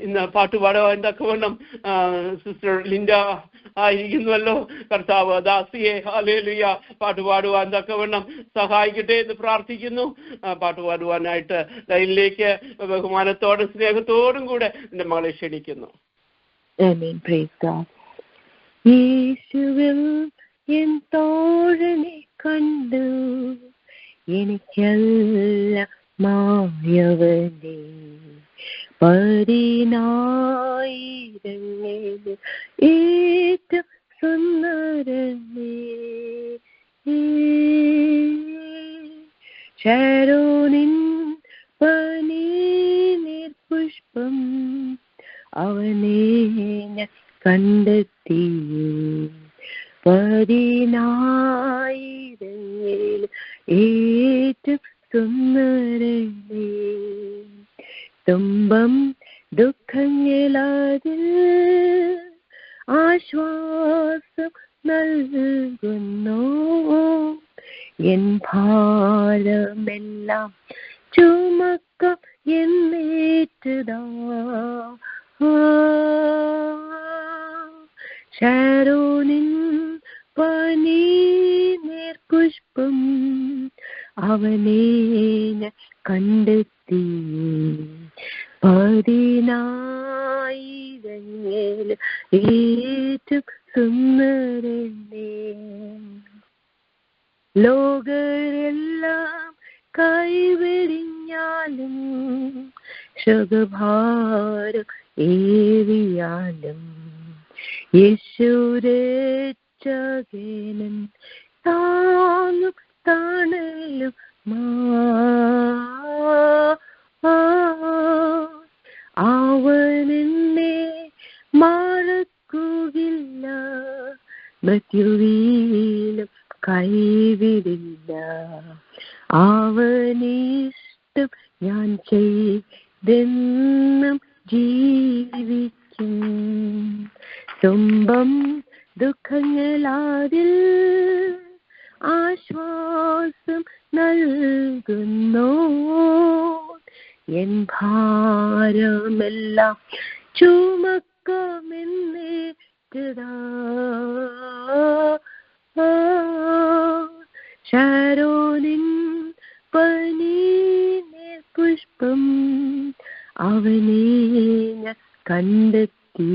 ഇന്ന് പാട്ടുപാടുവാൻ തക്കവണ്ണം sister Linda ആയിരിക്കുന്നുവല്ലോ. കർത്താവ് ദാസിയെ ഹല്ലേലൂയ പാട്ടുപാടുവാൻ തക്കവണ്ണം സഹായിക്കട്ടെ എന്ന് പ്രാർത്ഥിക്കുന്നു. പാട്ടുപാടുവാനായിട്ട് ലൈനിലേക്ക് ബഹുമാനത്തോടും സ്നേഹത്തോടും കൂടെ എൻ്റെ മകളെ ക്ഷണിക്കുന്നു. യേശുവിൽ എൻ തോഴനെ കണ്ടു എനിക്കല്ല മായവനെ, 10,000 ഏറ്റവും സുന്ദരനേ, ശാരോനിൻ പനിനീർ പുഷ്പം അവനെ ഞാൻ കണ്ടെത്തി, 10,000 ഏറ്റവും സുന്ദരനേ. തുമ്പം ദുഃഖങ്ങളതിൽ ആശ്വാസം നൽകുന്നു, എൻ ഭാരമെല്ലാം ചുമക്കം എന്നേറ്റതാ, ശാരോനിൻ പനിനീർ പുഷ്പം അവനെ ഞാൻ കണ്ടെത്തി, 10,000 ഏറ്റവും സുന്ദരനേ. ലോകരെല്ലാം കൈവെടിഞ്ഞാലും സുഖഭാരം ഏറിയാലും യേശുരക്ഷകൻ താങ്ങും തണലും അവനെന്നെ മറക്കുകയില്ല, മൃത്യുവിലും കൈവിടില്ല, അവനിഷ്ടം ഞാൻ ചെയ്തെന്നും ജീവിക്കും. തുമ്പം ദുഃഖങ്ങളതിൽ ആശ്വാസം നൽകുന്നു, എൻ ഭാരമെല്ലാം ചുമക്കമെന്നേറ്റതാ, ശാരോനിൻ പനിനീർ പുഷ്പം അവനെ ഞാൻ കണ്ടെത്തി,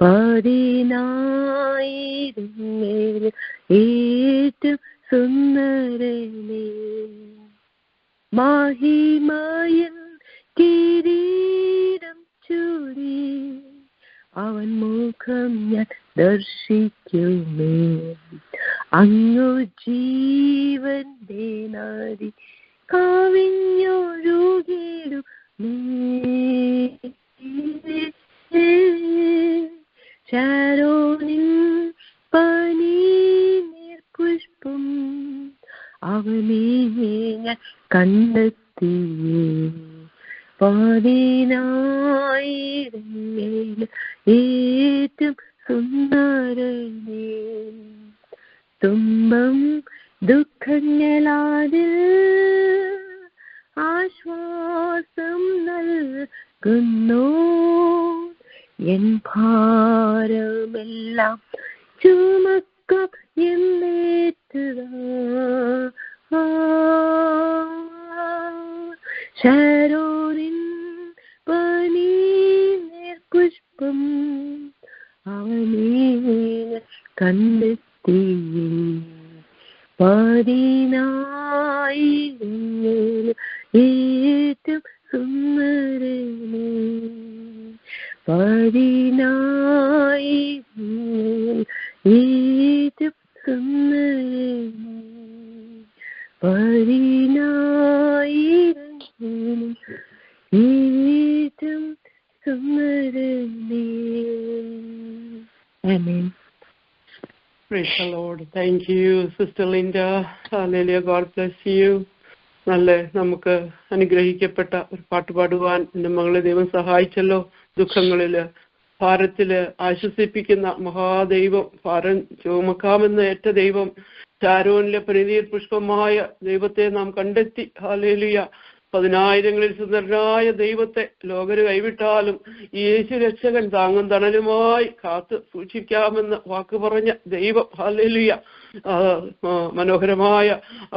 10,000 ഏറ്റവും സുന്ദരനേ. മഹിമയിൽ കിരീടം ചൂടി അവൻ മുഖം ഞാൻ ദർശിക്കുമേ, അങ്ങു ജീവന്റെ നദി കവിഞ്ഞൊഴുകിടുമേ, ശാരോനിൻ പനിനീർ പുഷ്പം അവനെ ഞാൻ കണ്ടെത്തി, 10,000 ഏറ്റവും സുന്ദരനേ. തുമ്പം ദുഃഖങ്ങളതിൽ ആശ്വാസം നൽകുന്നു, എൻ ഭാരമെല്ലാം ചുമക്കം എന്നേറ്റതാ, ശാരോനിൻ പനിനീർ പുഷ്പം അവനെ കണ്ടെത്തി, 10,000 ഏറ്റവും സുന്ദരനേ, 10,000 ഏറ്റവും സുന്ദരനേ, 10,000 ഏറ്റവും സുന്ദരനേ. ആമേൻ. Praise the Lord. Thank you, Sister Linda. Hallelujah. God bless you. നല്ല നമുക്ക് അനുഗ്രഹിക്കപ്പെട്ട ഒരു പാട്ട് പാടുവാൻ എൻ്റെ മകളെ ദൈവം സഹായിച്ചല്ലോ. ദുഃഖങ്ങളില് ഭാരത്തില് ആശ്വസിപ്പിക്കുന്ന മഹാദൈവം, ഭാരം ചുമക്കാമെന്ന് ഏറ്റ ദൈവം, ശാരോനിലെ പനിനീർ പുഷ്പമായ ദൈവത്തെ നാം കണ്ടെത്തി. ഹല്ലേലൂയ. പതിനായിരങ്ങളിൽ സുന്ദരനായ ദൈവത്തെ ലോകര് കൈവിട്ടാലും യേശു രക്ഷകൻ താങ്ങും തണലുമായി കാത്ത് സൂക്ഷിക്കാമെന്ന് വാക്ക് പറഞ്ഞ ദൈവം, ഹല്ലേലൂയ. മനോഹരമായ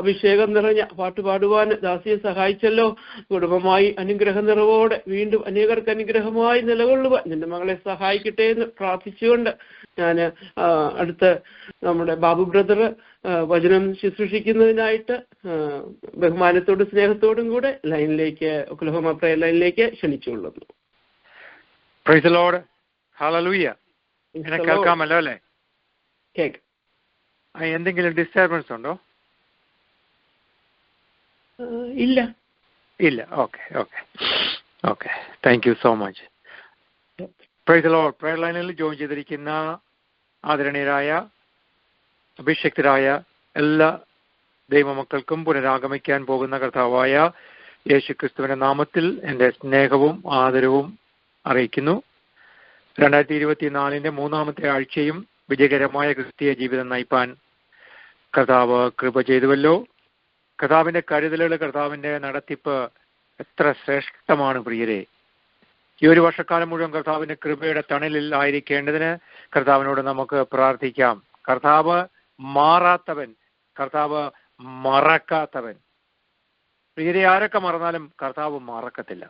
അഭിഷേകം നിറഞ്ഞ പാട്ട് പാടുവാൻ ദാസിയെ സഹായിച്ചല്ലോ. കുടുംബമായി അനുഗ്രഹ നിറവോടെ വീണ്ടും അനേകർക്ക് അനുഗ്രഹമായി നിലകൊള്ളുവാൻ നിന്റെ മകളെ സഹായിക്കട്ടെ എന്ന് പ്രാർത്ഥിച്ചുകൊണ്ട് ഞാൻ അടുത്ത നമ്മുടെ ബാബു ബ്രദർ വചനം ശുശ്രൂഷിക്കുന്നതിനായിട്ട് ബഹുമാനത്തോടും സ്നേഹത്തോടും കൂടെ ലൈനിലേക്ക്, ഒക്ലഹോമ പ്രയർ ലൈനിലേക്ക് ക്ഷണിച്ചുകൊള്ളുന്നു. Praise the Lord. ഹല്ലേലൂയ. എന്നെ കേൾക്കാമല്ലോ അല്ലേ? കേൾക്കാം. എന്തെങ്കിലും ഡിസ്റ്റർബൻസ് ഉണ്ടോ? ഇല്ല. Okay okay okay. Thank you so much. Praise the Lord. Prayer ലൈനിൽ ജോയിൻ ചെയ്തിരിക്കുന്ന ആദരണീയരായ അഭിഷക്തരായ എല്ലാ ദൈവമക്കൾക്കും പുനരാഗമിക്കാൻ പോകുന്ന കർത്താവായ യേശുക്രിസ്തുവിന്റെ നാമത്തിൽ എൻ്റെ സ്നേഹവും ആദരവും അറിയിക്കുന്നു. 2024 മൂന്നാമത്തെ ആഴ്ചയും വിജയകരമായ ക്രിസ്തീയ ജീവിതം നയിപ്പാൻ കർത്താവ് കൃപ ചെയ്തുവല്ലോ. കർത്താവിന്റെ കരുതലുകൾ, കർത്താവിന്റെ നടത്തിപ്പ് എത്ര ശ്രേഷ്ഠമാണ് പ്രിയരെ. ഈ ഒരു വർഷക്കാലം മുഴുവൻ കർത്താവിന്റെ കൃപയുടെ തണലിൽ ആയിരിക്കേണ്ടതിന് കർത്താവിനോട് നമുക്ക് പ്രാർത്ഥിക്കാം. കർത്താവ് മാറാത്തവൻ, കർത്താവ് മറക്കാത്തവൻ. പ്രിയരെ, ആരൊക്കെ മറന്നാലും കർത്താവ് മറക്കത്തില്ല.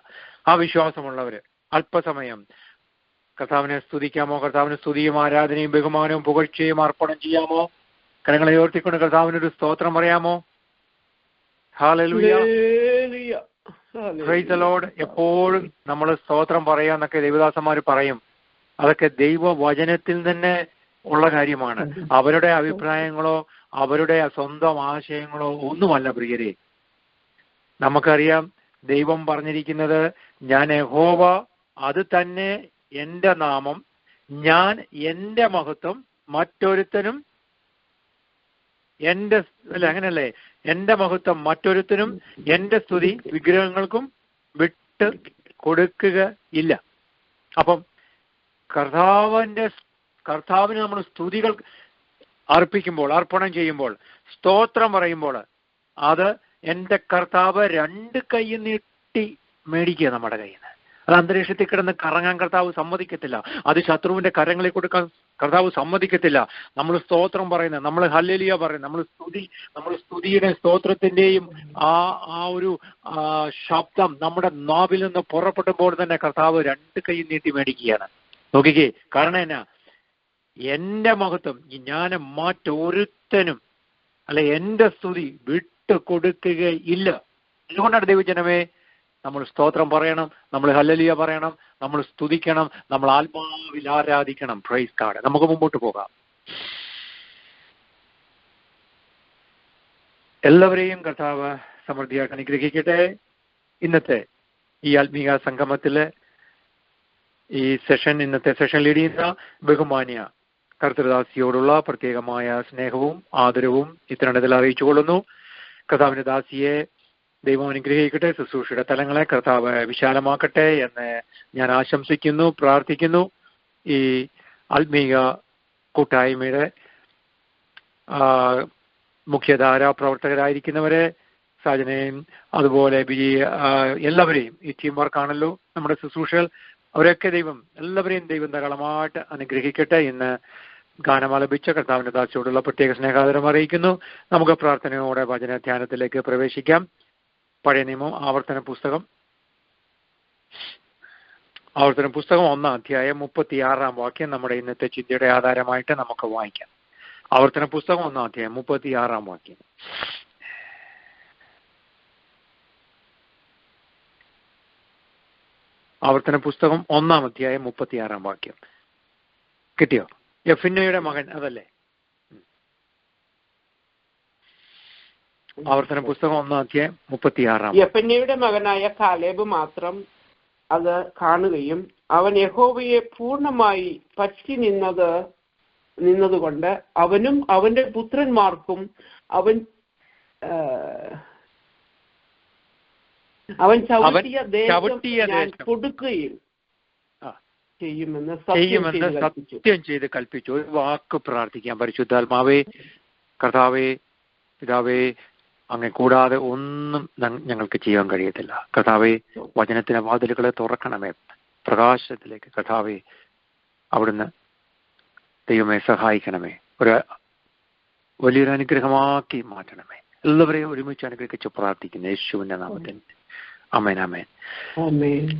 ആ വിശ്വാസമുള്ളവര് അല്പസമയം കർത്താവിനെ സ്തുതിക്കാമോ? കർത്താവിന് സ്തുതിയും ആരാധനയും ബഹുമാനവും പുകഴ്ചയും അർപ്പണം ചെയ്യാമോ? കരങ്ങളെ ഉയർത്തിക്കൊണ്ട് കർത്താവിനൊരു സ്തോത്രം പറയാമോ? ഹല്ലേലൂയ. Price the Lord. എപ്പോഴും നമ്മൾ സ്തോത്രം പറയാന്നൊക്കെ ദേവദാസന്മാർ പറയും. അതൊക്കെ ദൈവവചനത്തിൽ തന്നെ ഉള്ള കാര്യമാണ്. അവരുടെ അഭിപ്രായങ്ങളോ അവരുടെ സ്വന്തം ആശയങ്ങളോ ഒന്നുമല്ല പ്രിയരെ. നമുക്കറിയാം ദൈവം പറഞ്ഞിരിക്കുന്നത്, ഞാൻ യഹോവ, അത് തന്നെ എന്റെ നാമം, ഞാൻ എന്റെ മഹത്വം മറ്റൊരുത്തനും എന്റെ അങ്ങനല്ലേ, എന്റെ മഹത്വം മറ്റൊരുത്തനും എന്റെ സ്തുതി വിഗ്രഹങ്ങൾക്കും വിട്ട് കൊടുക്കുക ഇല്ല. അപ്പം കർത്താവിന് നമ്മൾ സ്തുതികൾ അർപ്പിക്കുമ്പോൾ, അർപ്പണം ചെയ്യുമ്പോൾ, സ്തോത്രം പറയുമ്പോൾ, അത് എന്റെ കർത്താവ് 2 കൈ നീട്ടി മേടിക്കുക നമ്മുടെ കയ്യിൽ നിന്ന്. അത് അന്തരീക്ഷത്തിൽ കിടന്ന് കറങ്ങാൻ കർത്താവ് സമ്മതിക്കത്തില്ല. അത് ശത്രുവിന്റെ കരങ്ങളിൽ കൊടുക്കാൻ കർത്താവ് സമ്മതിക്കത്തില്ല. നമ്മൾ സ്തോത്രം പറയുന്നത്, നമ്മൾ ഹല്ലേലൂയ പറയുന്നത്, നമ്മൾ സ്തുതിയുടെ സ്തോത്രത്തിന്റെയും ആ ഒരു ശബ്ദം നമ്മുടെ നാവിൽ നിന്ന് പുറപ്പെടുമ്പോൾ തന്നെ കർത്താവ് 2 കൈ നീട്ടി മേടിക്കുകയാണ്. നോക്കിക്കേ, കാരണം എന്നാ? എന്റെ മഹത്വം ഞാൻ മറ്റൊരുത്തനും അല്ലെ എന്റെ സ്തുതി വിട്ടു കൊടുക്കുകയില്ല. അതുകൊണ്ടാണ് ദൈവജനമേ നമ്മൾ സ്തോത്രം പറയണം, നമ്മൾ ഹല്ലേലൂയ പറയണം, നമ്മൾ സ്തുതിക്കണം, നമ്മൾ ആത്മാവിൽ ആരാധിക്കണം. Praise God. നമുക്ക് മുമ്പോട്ട് പോകാം. എല്ലാവരെയും കർത്താവ് സമൃദ്ധിയായിട്ട് അനുഗ്രഹിക്കട്ടെ. ഇന്നത്തെ ഈ ആത്മീയ സംഗമത്തില് ഇന്നത്തെ സെഷൻ ലീഡ് ചെയ്യുന്ന ബഹുമാന്യ കർത്തൃദാസിയോടുള്ള പ്രത്യേകമായ സ്നേഹവും ആദരവും ഇത്തരണത്തിൽ അറിയിച്ചുകൊള്ളുന്നു. കർത്താവിന്റെ ദാസിയെ ദൈവം അനുഗ്രഹിക്കട്ടെ. ശുശ്രൂഷയുടെ തലങ്ങളെ കർത്താവ് വിശാലമാക്കട്ടെ എന്ന് ഞാൻ ആശംസിക്കുന്നു, പ്രാർത്ഥിക്കുന്നു. ഈ ആത്മീയ കൂട്ടായ്മയുടെ മുഖ്യധാര പ്രവർത്തകരായിരിക്കുന്നവരെ, സാജനെയും അതുപോലെ എല്ലാവരെയും, ഈ ടീം വർക്കാണല്ലോ നമ്മുടെ ശുശ്രൂഷകൾ, അവരൊക്കെ എല്ലാവരെയും ദൈവം ധാരാളമായിട്ട് അനുഗ്രഹിക്കട്ടെ എന്ന് ഗാനം ആലപിച്ച കർത്താവിന്റെ ദാസിയോടുള്ള പ്രത്യേക സ്നേഹാദരം അറിയിക്കുന്നു. നമുക്ക് പ്രാർത്ഥനയോടെ വചന ധ്യാനത്തിലേക്ക് പ്രവേശിക്കാം. പഴയ നിയമം ആവർത്തന പുസ്തകം 1-ാം അധ്യായം 36-ാം വാക്യം നമ്മുടെ ഇന്നത്തെ ചിന്തയുടെ ആധാരമായിട്ട് നമുക്ക് വായിക്കാം. ആവർത്തന പുസ്തകം 1-ാം അധ്യായം 36-ാം വാക്യം. ആവർത്തന പുസ്തകം 1-ാം അധ്യായം 36-ാം വാക്യം കിട്ടിയോ? യെഫുന്നയുടെ മകൻ അതല്ലേ? ആവർത്തന പുസ്തകം 1-ാം അധ്യായം 36. യെഫുന്നയുടെ മകനായ കാലേബ് മാത്രം അത് കാണുകയും അവൻ യഹോവയെ പൂർണ്ണമായി പറ്റി നിന്നതുകൊണ്ട് അവനും അവന്റെ പുത്രന്മാർക്കും അവൻ ചവിട്ടിയ ദേശം കൊടുക്കുകയും ചെയ്യുമെന്ന് സത്യം ചെയ്ത് കൽപ്പിച്ചു. ഒരു വാക്ക് പ്രാർത്ഥിക്കാം. പരിശുദ്ധാത്മാവേ, കർത്താവേ, പിതാവേ, അങ്ങ് കൂടാതെ ഒന്നും ഞങ്ങൾക്ക് ചെയ്യാൻ കഴിയത്തില്ല. കർത്താവെ, വചനത്തിന്റെ വാതിലുകളെ തുറക്കണമേ. പ്രകാശത്തിലേക്ക് കർത്താവെ അവിടുന്ന് ദൈവമേ സഹായിക്കണമേ. വലിയൊരു അനുഗ്രഹമാക്കി മാറ്റണമേ. എല്ലാവരെയും ഒരുമിച്ച് അനുഗ്രഹിച്ച് പ്രാർത്ഥിക്കുന്നു യേശുവിന്റെ നാമത്തിൽ. ആമേൻ, ആമേൻ.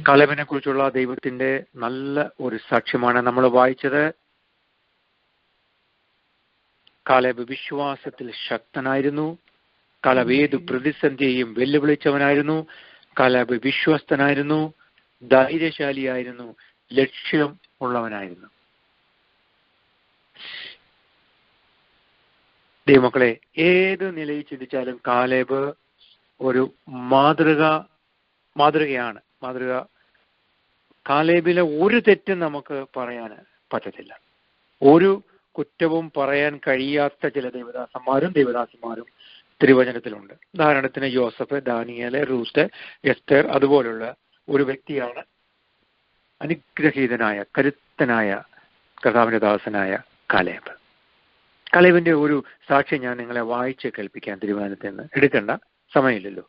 കാലേബിനെ കുറിച്ചുള്ള ദൈവത്തിന്റെ നല്ല ഒരു സാക്ഷ്യമാണ് നമ്മൾ വായിച്ചത്. കാലേബ് വിശ്വാസത്തിൽ ശക്തനായിരുന്നു. കാലേബ് ഏത് പ്രതിസന്ധിയെയും വെല്ലുവിളിച്ചവനായിരുന്നു. കാലേബ് വിശ്വസ്തനായിരുന്നു, ധൈര്യശാലിയായിരുന്നു, ലക്ഷ്യം ഉള്ളവനായിരുന്നു. ദൈവമക്കളെ, ഏത് നിലയിൽ ചിന്തിച്ചാലും കാലേബ് ഒരു മാതൃകയാണ്. കാലേബിലെ ഒരു തെറ്റും നമുക്ക് പറയാൻ പറ്റത്തില്ല. ഒരു കുറ്റവും പറയാൻ കഴിയാത്ത ചില ദൈവദാസന്മാരും തിരുവചനത്തിലുണ്ട്. ഉദാഹരണത്തിന് യോസഫ്, ദാനിയേല്, റൂത്ത്, എസ്തർ, അതുപോലുള്ള ഒരു വ്യക്തിയാണ് അനുഗ്രഹീതനായ കരുത്തനായ കർത്താവിന്റെ ദാസനായ കാലേബ്. കാലേബിന്റെ ഒരു സാക്ഷ്യം ഞാൻ നിങ്ങളെ വായിച്ച് കേൾപ്പിക്കാൻ തിരുവചനത്തിൽ നിന്ന്. എടുക്കേണ്ട സമയമില്ലല്ലോ.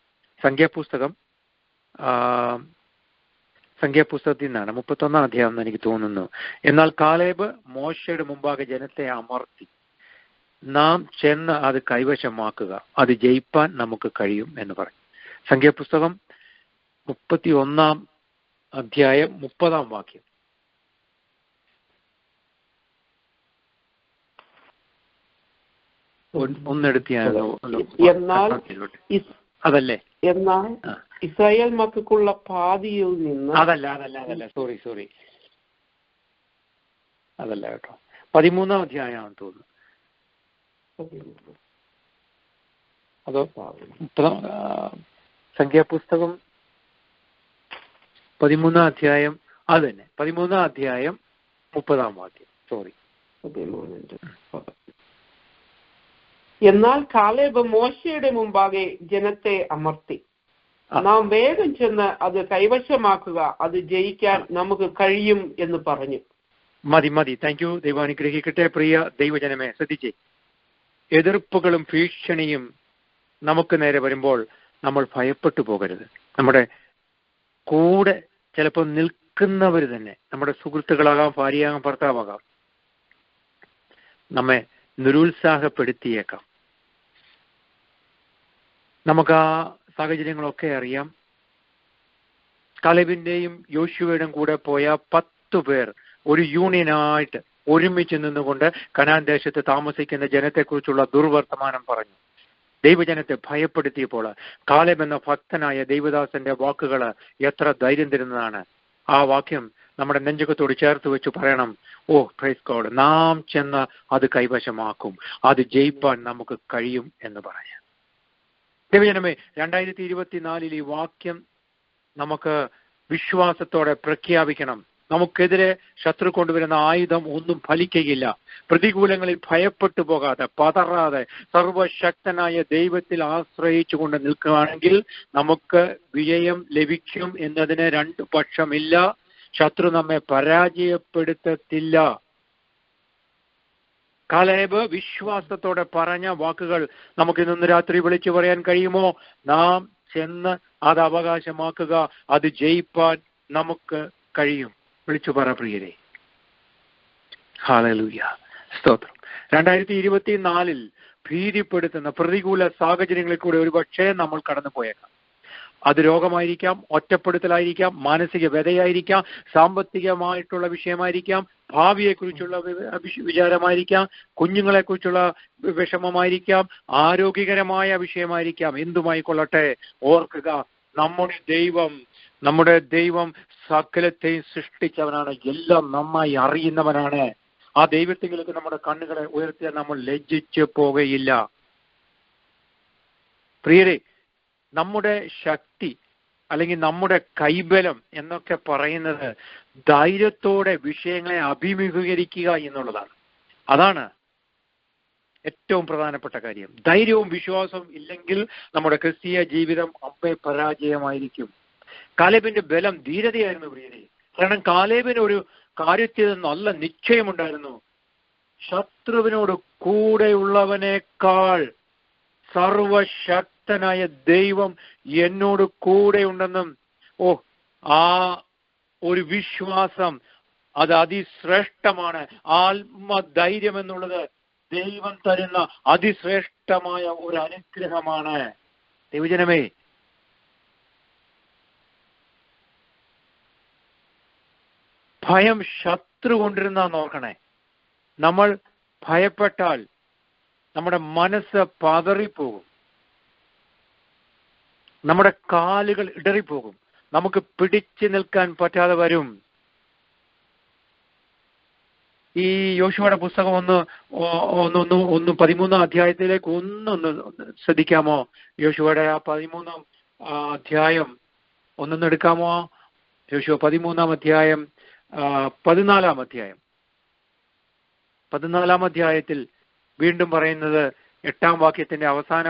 സംഖ്യാപുസ്തകത്തിൽ നിന്നാണ്, 31 അധ്യായം എന്ന് എനിക്ക് തോന്നുന്നു. എന്നാൽ കാലേബ് മോശയുടെ മുമ്പാകെ ജനത്തെ അമർത്തി, നാം ചെന്ന് അത് കൈവശമാക്കുക, അത് ജയിപ്പാൻ നമുക്ക് കഴിയും എന്ന് പറഞ്ഞു. സംഖ്യാപുസ്തകം 31 അധ്യായം 30 വാക്യം. അതല്ലേ? എന്നാൽ ഇസ്രായേൽ മക്കൾക്കുള്ള പാതിയിൽ നിന്ന് അതല്ല സോറി അതല്ല കേട്ടോ, 13 അധ്യായമാണെന്ന് തോന്നുന്നു. അതോ സംഖ്യാപുസ്തകം 13 അധ്യായം, അത് തന്നെ 13 അധ്യായം 30 വാക്യം. സോറി. എന്നാൽ കാലേബ് മോശയുടെ മുമ്പാകെ ജനത്തെ അമർത്തി, നാം വേഗം ചെന്ന് അത് കൈവശമാക്കുക, അത് ജയിക്കാൻ നമുക്ക് കഴിയും എന്ന് പറഞ്ഞു. മതി. Thank you. ദൈവം അനുഗ്രഹിക്കട്ടെ. പ്രിയ ദൈവജനമേ, ശ്രദ്ധിച്ചേ. എതിർപ്പുകളും ഭീഷണിയും നമുക്ക് നേരെ വരുമ്പോൾ നമ്മൾ ഭയപ്പെട്ടു പോകരുത്. നമ്മുടെ കൂടെ ചിലപ്പോൾ നിൽക്കുന്നവർ തന്നെ, നമ്മുടെ സുഹൃത്തുക്കളാകാം, ഭാര്യയാകാം, ഭർത്താവാകാം, നമ്മെ നിരുത്സാഹപ്പെടുത്തിയേക്കാം. നമുക്ക് ആ സാഹചര്യങ്ങളൊക്കെ അറിയാം. കാലേബിന്റെയും യോശുവയുടെയും കൂടെ പോയ 10 പേർ ഒരു യൂണിയനായിട്ട് ഒരുമിച്ച് നിന്നുകൊണ്ട് കനാൻ ദേശത്ത് താമസിക്കുന്ന ജനത്തെക്കുറിച്ചുള്ള ദുർവർത്തമാനം പറഞ്ഞു. ദൈവജനത്തെ ഭയപ്പെടുത്തിയപ്പോൾ കാലേബ് എന്ന ഭക്തനായ ദൈവദാസന്റെ വാക്കുകൾ എത്ര ധൈര്യം തരുന്നതാണ്. ആ വാക്യം നമ്മുടെ നെഞ്ചകത്തോട് ചേർത്ത് വെച്ച് പറയണം, ഓ പ്രൈസ് ഗോഡ്, നാം ചെന്ന് അത് കൈവശമാക്കും, അത് ജയിപ്പാൻ നമുക്ക് കഴിയും എന്ന് പറയാം. ദൈവജനമേ, 2024 ഈ വാക്യം നമുക്ക് വിശ്വാസത്തോടെ പ്രഖ്യാപിക്കണം. നമുക്കെതിരെ ശത്രു കൊണ്ടുവരുന്ന ആയുധം ഒന്നും ഫലിക്കുകയില്ല. പ്രതികൂലങ്ങളിൽ ഭയപ്പെട്ടു പോകാതെ, പതറാതെ, സർവശക്തനായ ദൈവത്തിൽ ആശ്രയിച്ചുകൊണ്ട് നിൽക്കുകയാണെങ്കിൽ നമുക്ക് വിജയം ലഭിക്കും എന്നതിന് 2 പക്ഷമില്ല. ശത്രു നമ്മെ പരാജയപ്പെടുത്തത്തില്ല. കാലേബ് വിശ്വാസത്തോടെ പറഞ്ഞ വാക്കുകൾ നമുക്ക് ഇന്ന് രാത്രി വിളിച്ചു പറയാൻ കഴിയുമോ? നാം ചെന്ന് അത് അവകാശമാക്കുക, അത് ജയിപ്പാൻ നമുക്ക് കഴിയും. വിളിച്ചു പറ പ്രിയരെ. ഹല്ലേലൂയ, സ്തോത്രം. 2024 ഭീതിപ്പെടുത്തുന്ന പ്രതികൂല സാഹചര്യങ്ങളിൽ കൂടെ ഒരുപക്ഷെ നമ്മൾ കടന്നു പോയേക്കാം. അത് രോഗമായിരിക്കാം, ഒറ്റപ്പെടുത്തലായിരിക്കാം, മാനസിക വ്യതയായിരിക്കാം, സാമ്പത്തികമായിട്ടുള്ള വിഷയമായിരിക്കാം, ഭാവിയെക്കുറിച്ചുള്ള വിചാരമായിരിക്കാം, കുഞ്ഞുങ്ങളെക്കുറിച്ചുള്ള വിഷമമായിരിക്കാം, ആരോഗ്യകരമായ വിഷയമായിരിക്കാം. എന്തുമായിക്കൊള്ളട്ടെ, ഓർക്കുക, നമ്മുടെ ദൈവം സകലത്തെയും സൃഷ്ടിച്ചവനാണ്, എല്ലാം നന്നായി അറിയുന്നവനാണ്. ആ ദൈവത്തെങ്കിലേക്ക് നമ്മുടെ കണ്ണുകളെ ഉയർത്തിയാൽ നമ്മൾ ലജ്ജിച്ചു പോവുകയില്ല. പ്രിയരെ, നമ്മുടെ ശക്തി അല്ലെങ്കിൽ നമ്മുടെ കൈബലം എന്നൊക്കെ പറയുന്നത് ധൈര്യത്തോടെ വിഷയങ്ങളെ അഭിമുഖീകരിക്കുക എന്നുള്ളതാണ്. അതാണ് ഏറ്റവും പ്രധാനപ്പെട്ട കാര്യം. ധൈര്യവും വിശ്വാസവും ഇല്ലെങ്കിൽ നമ്മുടെ ക്രിസ്തീയ ജീവിതം അമ്പേ പരാജയമായിരിക്കും. കാലേബിന്റെ ബലം ധീരതയായിരുന്നു പ്രിയരെ. കാരണം കാലേബിന് ഒരു കാര്യത്തിൽ നല്ല നിശ്ചയമുണ്ടായിരുന്നു. ശത്രുവിനോട് കൂടെയുള്ളവനേക്കാൾ സർവശക്തനായ സർവശക്തനായ ദൈവം എന്നോട് കൂടെ ഉണ്ടെന്നും ആ ഒരു വിശ്വാസം അത് അതിശ്രേഷ്ഠമാണ്. ആത്മധൈര്യം എന്നുള്ളത് ദൈവം തരുന്ന അതിശ്രേഷ്ഠമായ ഒരു അനുഗ്രഹമാണ്. ദൈവജനമേ, ഭയം ശത്രു കൊണ്ടിരുന്ന നോക്കണേ. നമ്മൾ ഭയപ്പെട്ടാൽ നമ്മുടെ മനസ്സ് പതറിപ്പോകും, നമ്മുടെ കാലുകൾ ഇടറിപ്പോകും, നമുക്ക് പിടിച്ചു നിൽക്കാൻ പറ്റാതെ വരും. ഈ യോശുവയുടെ പുസ്തകം ഒന്ന് 13 അധ്യായത്തിലേക്ക് ഒന്ന് ശ്രദ്ധിക്കാമോ? യോശുവയുടെ ആ 13 അധ്യായം ഒന്നൊന്ന് എടുക്കാമോ? യോശുവ 13 അധ്യായം 14 അധ്യായത്തിൽ വീണ്ടും പറയുന്നത് 8 വാക്യത്തിന്റെ അവസാന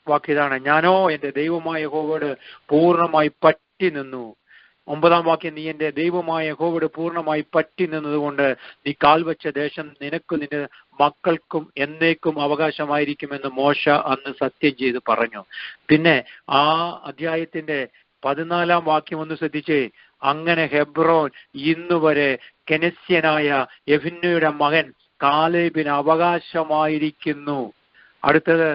വാക്യതാണ്. ഞാനോ എന്റെ ദൈവമായ യഹോവയോട് പൂർണ്ണമായി പറ്റി നിന്നു. 9 വാക്യം, നീ എന്റെ ദൈവമായ യഹോവയോട് പൂർണ്ണമായി പറ്റി നിന്നതുകൊണ്ട് നീ കാൽവച്ച ദേശം നിനക്കും നിന്റെ മക്കൾക്കും എന്നേക്കും അവകാശമായിരിക്കുമെന്ന് മോശ അന്ന് സത്യം ചെയ്ത് പറഞ്ഞു. പിന്നെ ആ അധ്യായത്തിന്റെ 14 വാക്യം ഒന്ന് ശ്രദ്ധിച്ചേ. അങ്ങനെ ഹെബ്രോൻ ഇന്നുവരെ കെനസ്യനായ യെഫുന്നെയുടെ മകൻ കാലേബിന് അവകാശമായിരിക്കുന്നു. അടുത്തത്,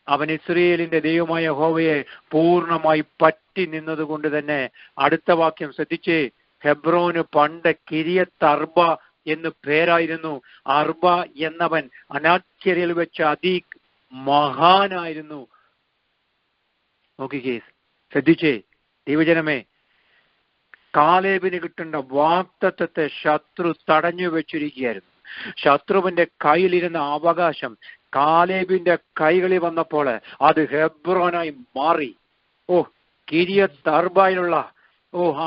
അവൻ ഇസ്രയേലിന്റെ ദൈവമായ യഹോവയെ പൂർണ്ണമായി പറ്റി നിന്നതുകൊണ്ട് തന്നെ. അടുത്ത വാക്യം ശ്രദ്ധിച്ചേ. ഹെബ്രോന് പണ്ട് കിര്യത്ത് അർബ എന്ന് പേരായിരുന്നു. അർബ എന്നവൻ അനാക്യരിൽ വെച്ച് മഹാനായിരുന്നു. നോക്കിക്കേ, ശ്രദ്ധിച്ചേ ദൈവജനമേ, കാലേബിന് കിട്ടേണ്ട വാഗ്ദത്തത്തെ ശത്രു തടഞ്ഞു വെച്ചിരിക്കുകയായിരുന്നു. ശത്രുവിന്റെ കയ്യിലിരുന്ന അവകാശം കാലേബിന്റെ കൈകളിൽ വന്നപ്പോൾ അത് ഹെബ്രോനായി മാറി. കിര്യത്ത് അർബയിലുള്ള ആ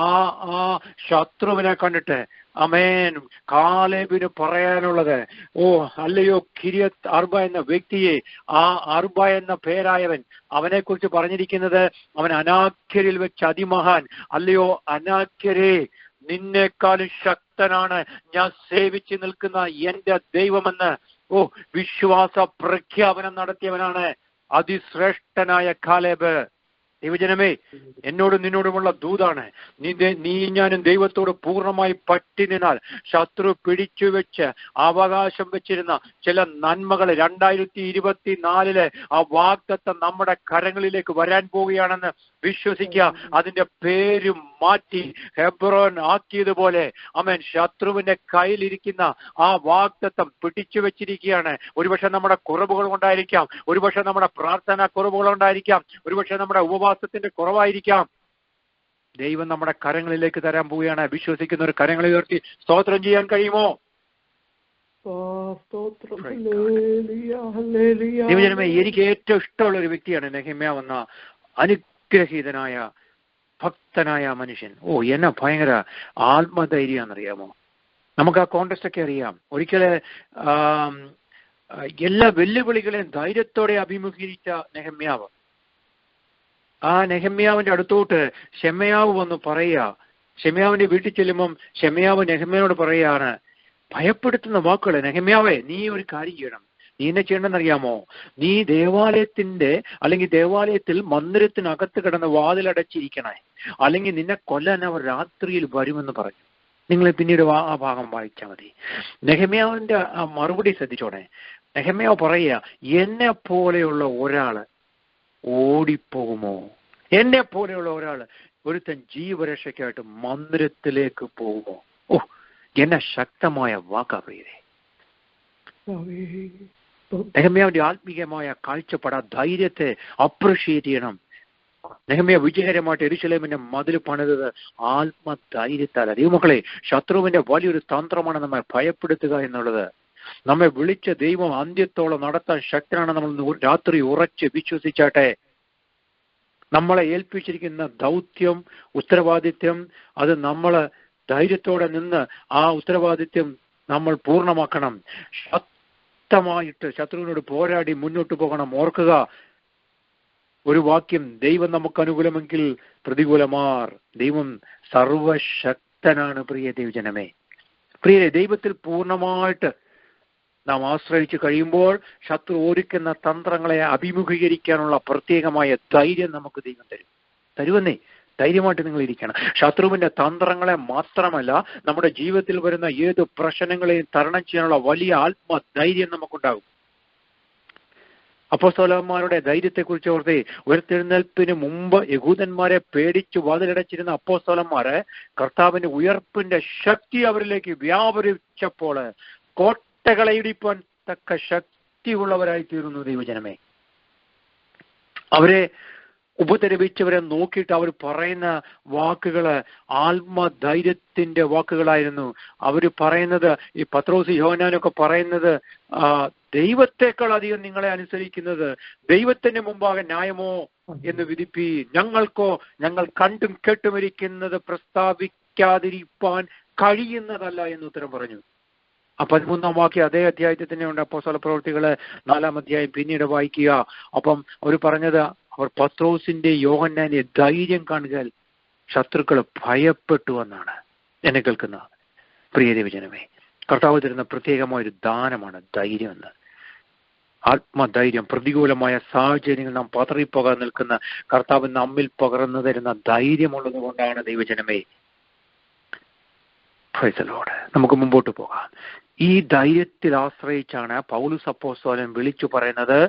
ശത്രുവിനെ കണ്ടിട്ട് അമേൻ കാലേബിന് പറയാനുള്ളത്, അല്ലയോ കിര്യത്ത് അർബ എന്ന വ്യക്തിയെ, ആ അർബ എന്ന പേരായവൻ, അവനെ കുറിച്ച് പറഞ്ഞിരിക്കുന്നത് അവൻ അനാക്യരിൽ വെച്ച് അതിമഹാൻ. അല്ലയോ അനാക്യരെ, നിന്നെക്കാളും ശക്തനാണ് ഞാൻ സേവിച്ചു നിൽക്കുന്ന എന്റെ ദൈവമെന്ന് വിശ്വാസ പ്രഖ്യാപനം നടത്തിയവനാണ് അതിശ്രേഷ്ഠനായ കാലേബ്. ദൈവജനമേ, എന്നോടും നിന്നോടുമുള്ള ദൂതാണ്, നീ ഞാനും ദൈവത്തോട് പൂർണ്ണമായി പറ്റി നിന്നാൽ ശത്രു പിടിച്ചു വെച്ച് അവകാശം വെച്ചിരുന്ന ചില നന്മകൾ 2024 ആ വാഗ്ദത്തം നമ്മുടെ കരങ്ങളിലേക്ക് വരാൻ പോവുകയാണെന്ന് വിശ്വസിക്കുക. അതിന്റെ പേര് മാറ്റി ഹെബ്രോൻ ആക്കിയതുപോലെ അമേൻ ശത്രുവിന്റെ കയ്യിലിരിക്കുന്ന ആ വാഗ്ദത്തം പിടിച്ചു വെച്ചിരിക്കുകയാണ്. ഒരുപക്ഷെ നമ്മുടെ കുറവുകൾ കൊണ്ടായിരിക്കാം, ഒരുപക്ഷെ നമ്മുടെ പ്രാർത്ഥനാ കുറവുകൾ കൊണ്ടായിരിക്കാം, ഒരുപക്ഷെ നമ്മുടെ ഉപവാസത്തിന്റെ കുറവായിരിക്കാം. ദൈവം നമ്മുടെ കരങ്ങളിലേക്ക് തരാൻ പോവുകയാണ്. വിശ്വസിക്കുന്ന ഒരു കരങ്ങളെ ഉയർത്തി സ്തോത്രം ചെയ്യാൻ കഴിയുമോ? ദൈവജനമേ, എനിക്ക് ഏറ്റവും ഇഷ്ടമുള്ള ഒരു വ്യക്തിയാണ് നെഹെമ്യാവ് എന്ന അനുഗ്രഹീതനായ ഭക്തനായ മനുഷ്യൻ. എന്നെ ഭയങ്കര ആത്മധൈര്യാന്നറിയാമോ? നമുക്ക് ആ കോണ്ടസ്റ്റ് ഒക്കെ അറിയാം. ഒരിക്കല് എല്ലാ വെല്ലുവിളികളെയും ധൈര്യത്തോടെ അഭിമുഖീകരിച്ച നെഹെമ്യാവ്, ആ നെഹെമ്യാവിന്റെ അടുത്തോട്ട് ശെമയാവ് വന്ന് പറയുക. ശെമയാവിന്റെ വീട്ടിൽ ചെല്ലുമ്പം ശെമയാവ് നെഹെമ്യാവിനോട് പറയുകയാണ് ഭയപ്പെടുത്തുന്ന വാക്കുകൾ. നെഹെമ്യാവേ, നീ ഒരു കാര്യം ചെയ്യണം. നീ എന്നെ ചെയ്യണമെന്നറിയാമോ? നീ ദേവാലയത്തിൽ മന്ദിരത്തിനകത്ത് കിടന്ന് വാതിലടച്ചിരിക്കണേ, അല്ലെങ്കിൽ നിന്നെ കൊല്ലാൻ അവർ രാത്രിയിൽ വരുമെന്ന് പറഞ്ഞു. നിങ്ങൾ പിന്നീട് ആ ഭാഗം വായിച്ചാൽ മതി. നെഹെമ്യാവിന്റെ ആ മറുപടി ശ്രദ്ധിച്ചോണേ. നെഹെമ്യാവ് പറയുക, എന്നെ പോലെയുള്ള ഒരാള് ഓടിപ്പോകുമോ? എന്നെ പോലെയുള്ള ഒരാള് ഒരുത്തൻ ജീവരക്ഷയ്ക്കായിട്ട് മന്ദിരത്തിലേക്ക് പോകുമോ? എന്നെ ശക്തമായ വാക്കാ പ്രിയരെ. നെഹെമ്യാവിന്റെ ആത്മീയമായ കാഴ്ചപ്പാട്, ധൈര്യത്തെ അപ്രിഷിയേറ്റ് ചെയ്യണം. നെഹെമ്യാ വിജയകരമായിട്ട് യെരൂശലേമിന്റെ മതിൽ പണിതത് ആത്മധൈര്യത്താല. ദൈവമക്കളെ, ശത്രുവിന്റെ വലിയൊരു തന്ത്രമാണ് നമ്മെ ഭയപ്പെടുത്തുക എന്നുള്ളത്. നമ്മെ വിളിച്ച ദൈവം അന്ത്യത്തോളം നടത്താൻ ശക്തനാണ്. നമ്മൾ രാത്രി ഉറച്ച് വിശ്വസിച്ചാട്ടെ. നമ്മളെ ഏൽപ്പിച്ചിരിക്കുന്ന ദൗത്യം, ഉത്തരവാദിത്യം, അത് നമ്മൾ ധൈര്യത്തോടെ നിന്ന് ആ ഉത്തരവാദിത്യം നമ്മൾ പൂർണ്ണമാക്കണം. ശക്തമായിട്ട് ശത്രുവിനോട് പോരാടി മുന്നോട്ട് പോകണം. ഓർക്കുക ഒരു വാക്യം, ദൈവം നമുക്ക് അനുകൂലമെങ്കിൽ പ്രതികൂലമാർ. ദൈവം സർവശക്തനാണ്. പ്രിയ ദൈവജനമേ, പ്രിയരെ, ദൈവത്തിൽ പൂർണ്ണമായിട്ട് നാം ആശ്രയിച്ച് കഴിയുമ്പോൾ ശത്രു ഒരുക്കുന്ന തന്ത്രങ്ങളെ അഭിമുഖീകരിക്കാനുള്ള പ്രത്യേകമായ ധൈര്യം നമുക്ക് ദൈവം തരുമെന്നേ. ധൈര്യമായിട്ട് നിങ്ങൾ ഇരിക്കണം. ശത്രുവിന്റെ തന്ത്രങ്ങളെ മാത്രമല്ല, നമ്മുടെ ജീവിതത്തിൽ വരുന്ന ഏത് പ്രശ്നങ്ങളെയും തരണം ചെയ്യാനുള്ള വലിയ ആത്മധൈര്യം നമുക്കുണ്ടാകും. അപ്പോസ്തലന്മാരുടെ ധൈര്യത്തെക്കുറിച്ച് ഓർത്തേ, ഉയർത്തെഴുന്നേൽപ്പിന് മുമ്പ് യഹൂദന്മാരെ പേടിച്ചു വാതിലടച്ചിരുന്ന അപ്പോസ്തലന്മാരെ കർത്താവിന്റെ ഉയർപ്പിന്റെ ശക്തി അവരിലേക്ക് വ്യാപരിച്ചപ്പോൾ കോട്ടകളെ ഇടിപ്പാൻ തക്ക ശക്തിയുള്ളവരായി തീർന്നു ദൈവജനമേ. അവരെ ഉപദ്രവിച്ചവരെ നോക്കിയിട്ട് അവർ പറയുന്ന വാക്കുകള് ആത്മധൈര്യത്തിന്റെ വാക്കുകളായിരുന്നു. അവർ പറയുന്നത്, ഈ പത്രോസ് യോഹന്നാനൊക്കെ പറയുന്നത്, ദൈവത്തെക്കാൾ അധികം നിങ്ങളെ അനുസരിക്കുന്നത് ദൈവത്തിന്റെ മുമ്പാകെ ന്യായമോ എന്ന് വിധിപ്പി, ഞങ്ങൾ കണ്ടും കേട്ടുമിരിക്കുന്നത് പ്രസ്താവിക്കാതിരിപ്പാൻ കഴിയുന്നതല്ല എന്ന് ഉത്തരം പറഞ്ഞു. 13-ാം വാക്യം അതേ അധ്യായത്തിൽ തന്നെ ഉണ്ട്. അപ്പോസ്തല പ്രവൃത്തികള് 4-ാം അധ്യായം പിന്നീട് വായിക്കുക. അപ്പം അവർ പറഞ്ഞത്, അവർ പത്രോസിന്റെ യോഹന്നാന്റെ ധൈര്യം കാണുക ശത്രുക്കൾ ഭയപ്പെട്ടു എന്നാണ്. എന്നെ കേൾക്കുന്ന പ്രിയ ദൈവജനമേ, കർത്താവ് തരുന്ന പ്രത്യേകമായ ഒരു ദാനമാണ് ധൈര്യം എന്ന്. ആത്മധൈര്യം. പ്രതികൂലമായ സാഹചര്യങ്ങൾ നാം പതറിപ്പോകാൻ നിൽക്കുന്ന കർത്താവ് നമ്മിൽ പകർന്നു തരുന്ന ധൈര്യമുള്ളത് കൊണ്ടാണ് ദൈവജനമേ. Price the Lord. നമുക്ക് മുമ്പോട്ട് പോകാം. ഈ ധൈര്യത്തിൽ ആശ്രയിച്ചാണ് പൗലോസ് അപ്പോസ്തലൻ വിളിച്ചു പറയുന്നത്,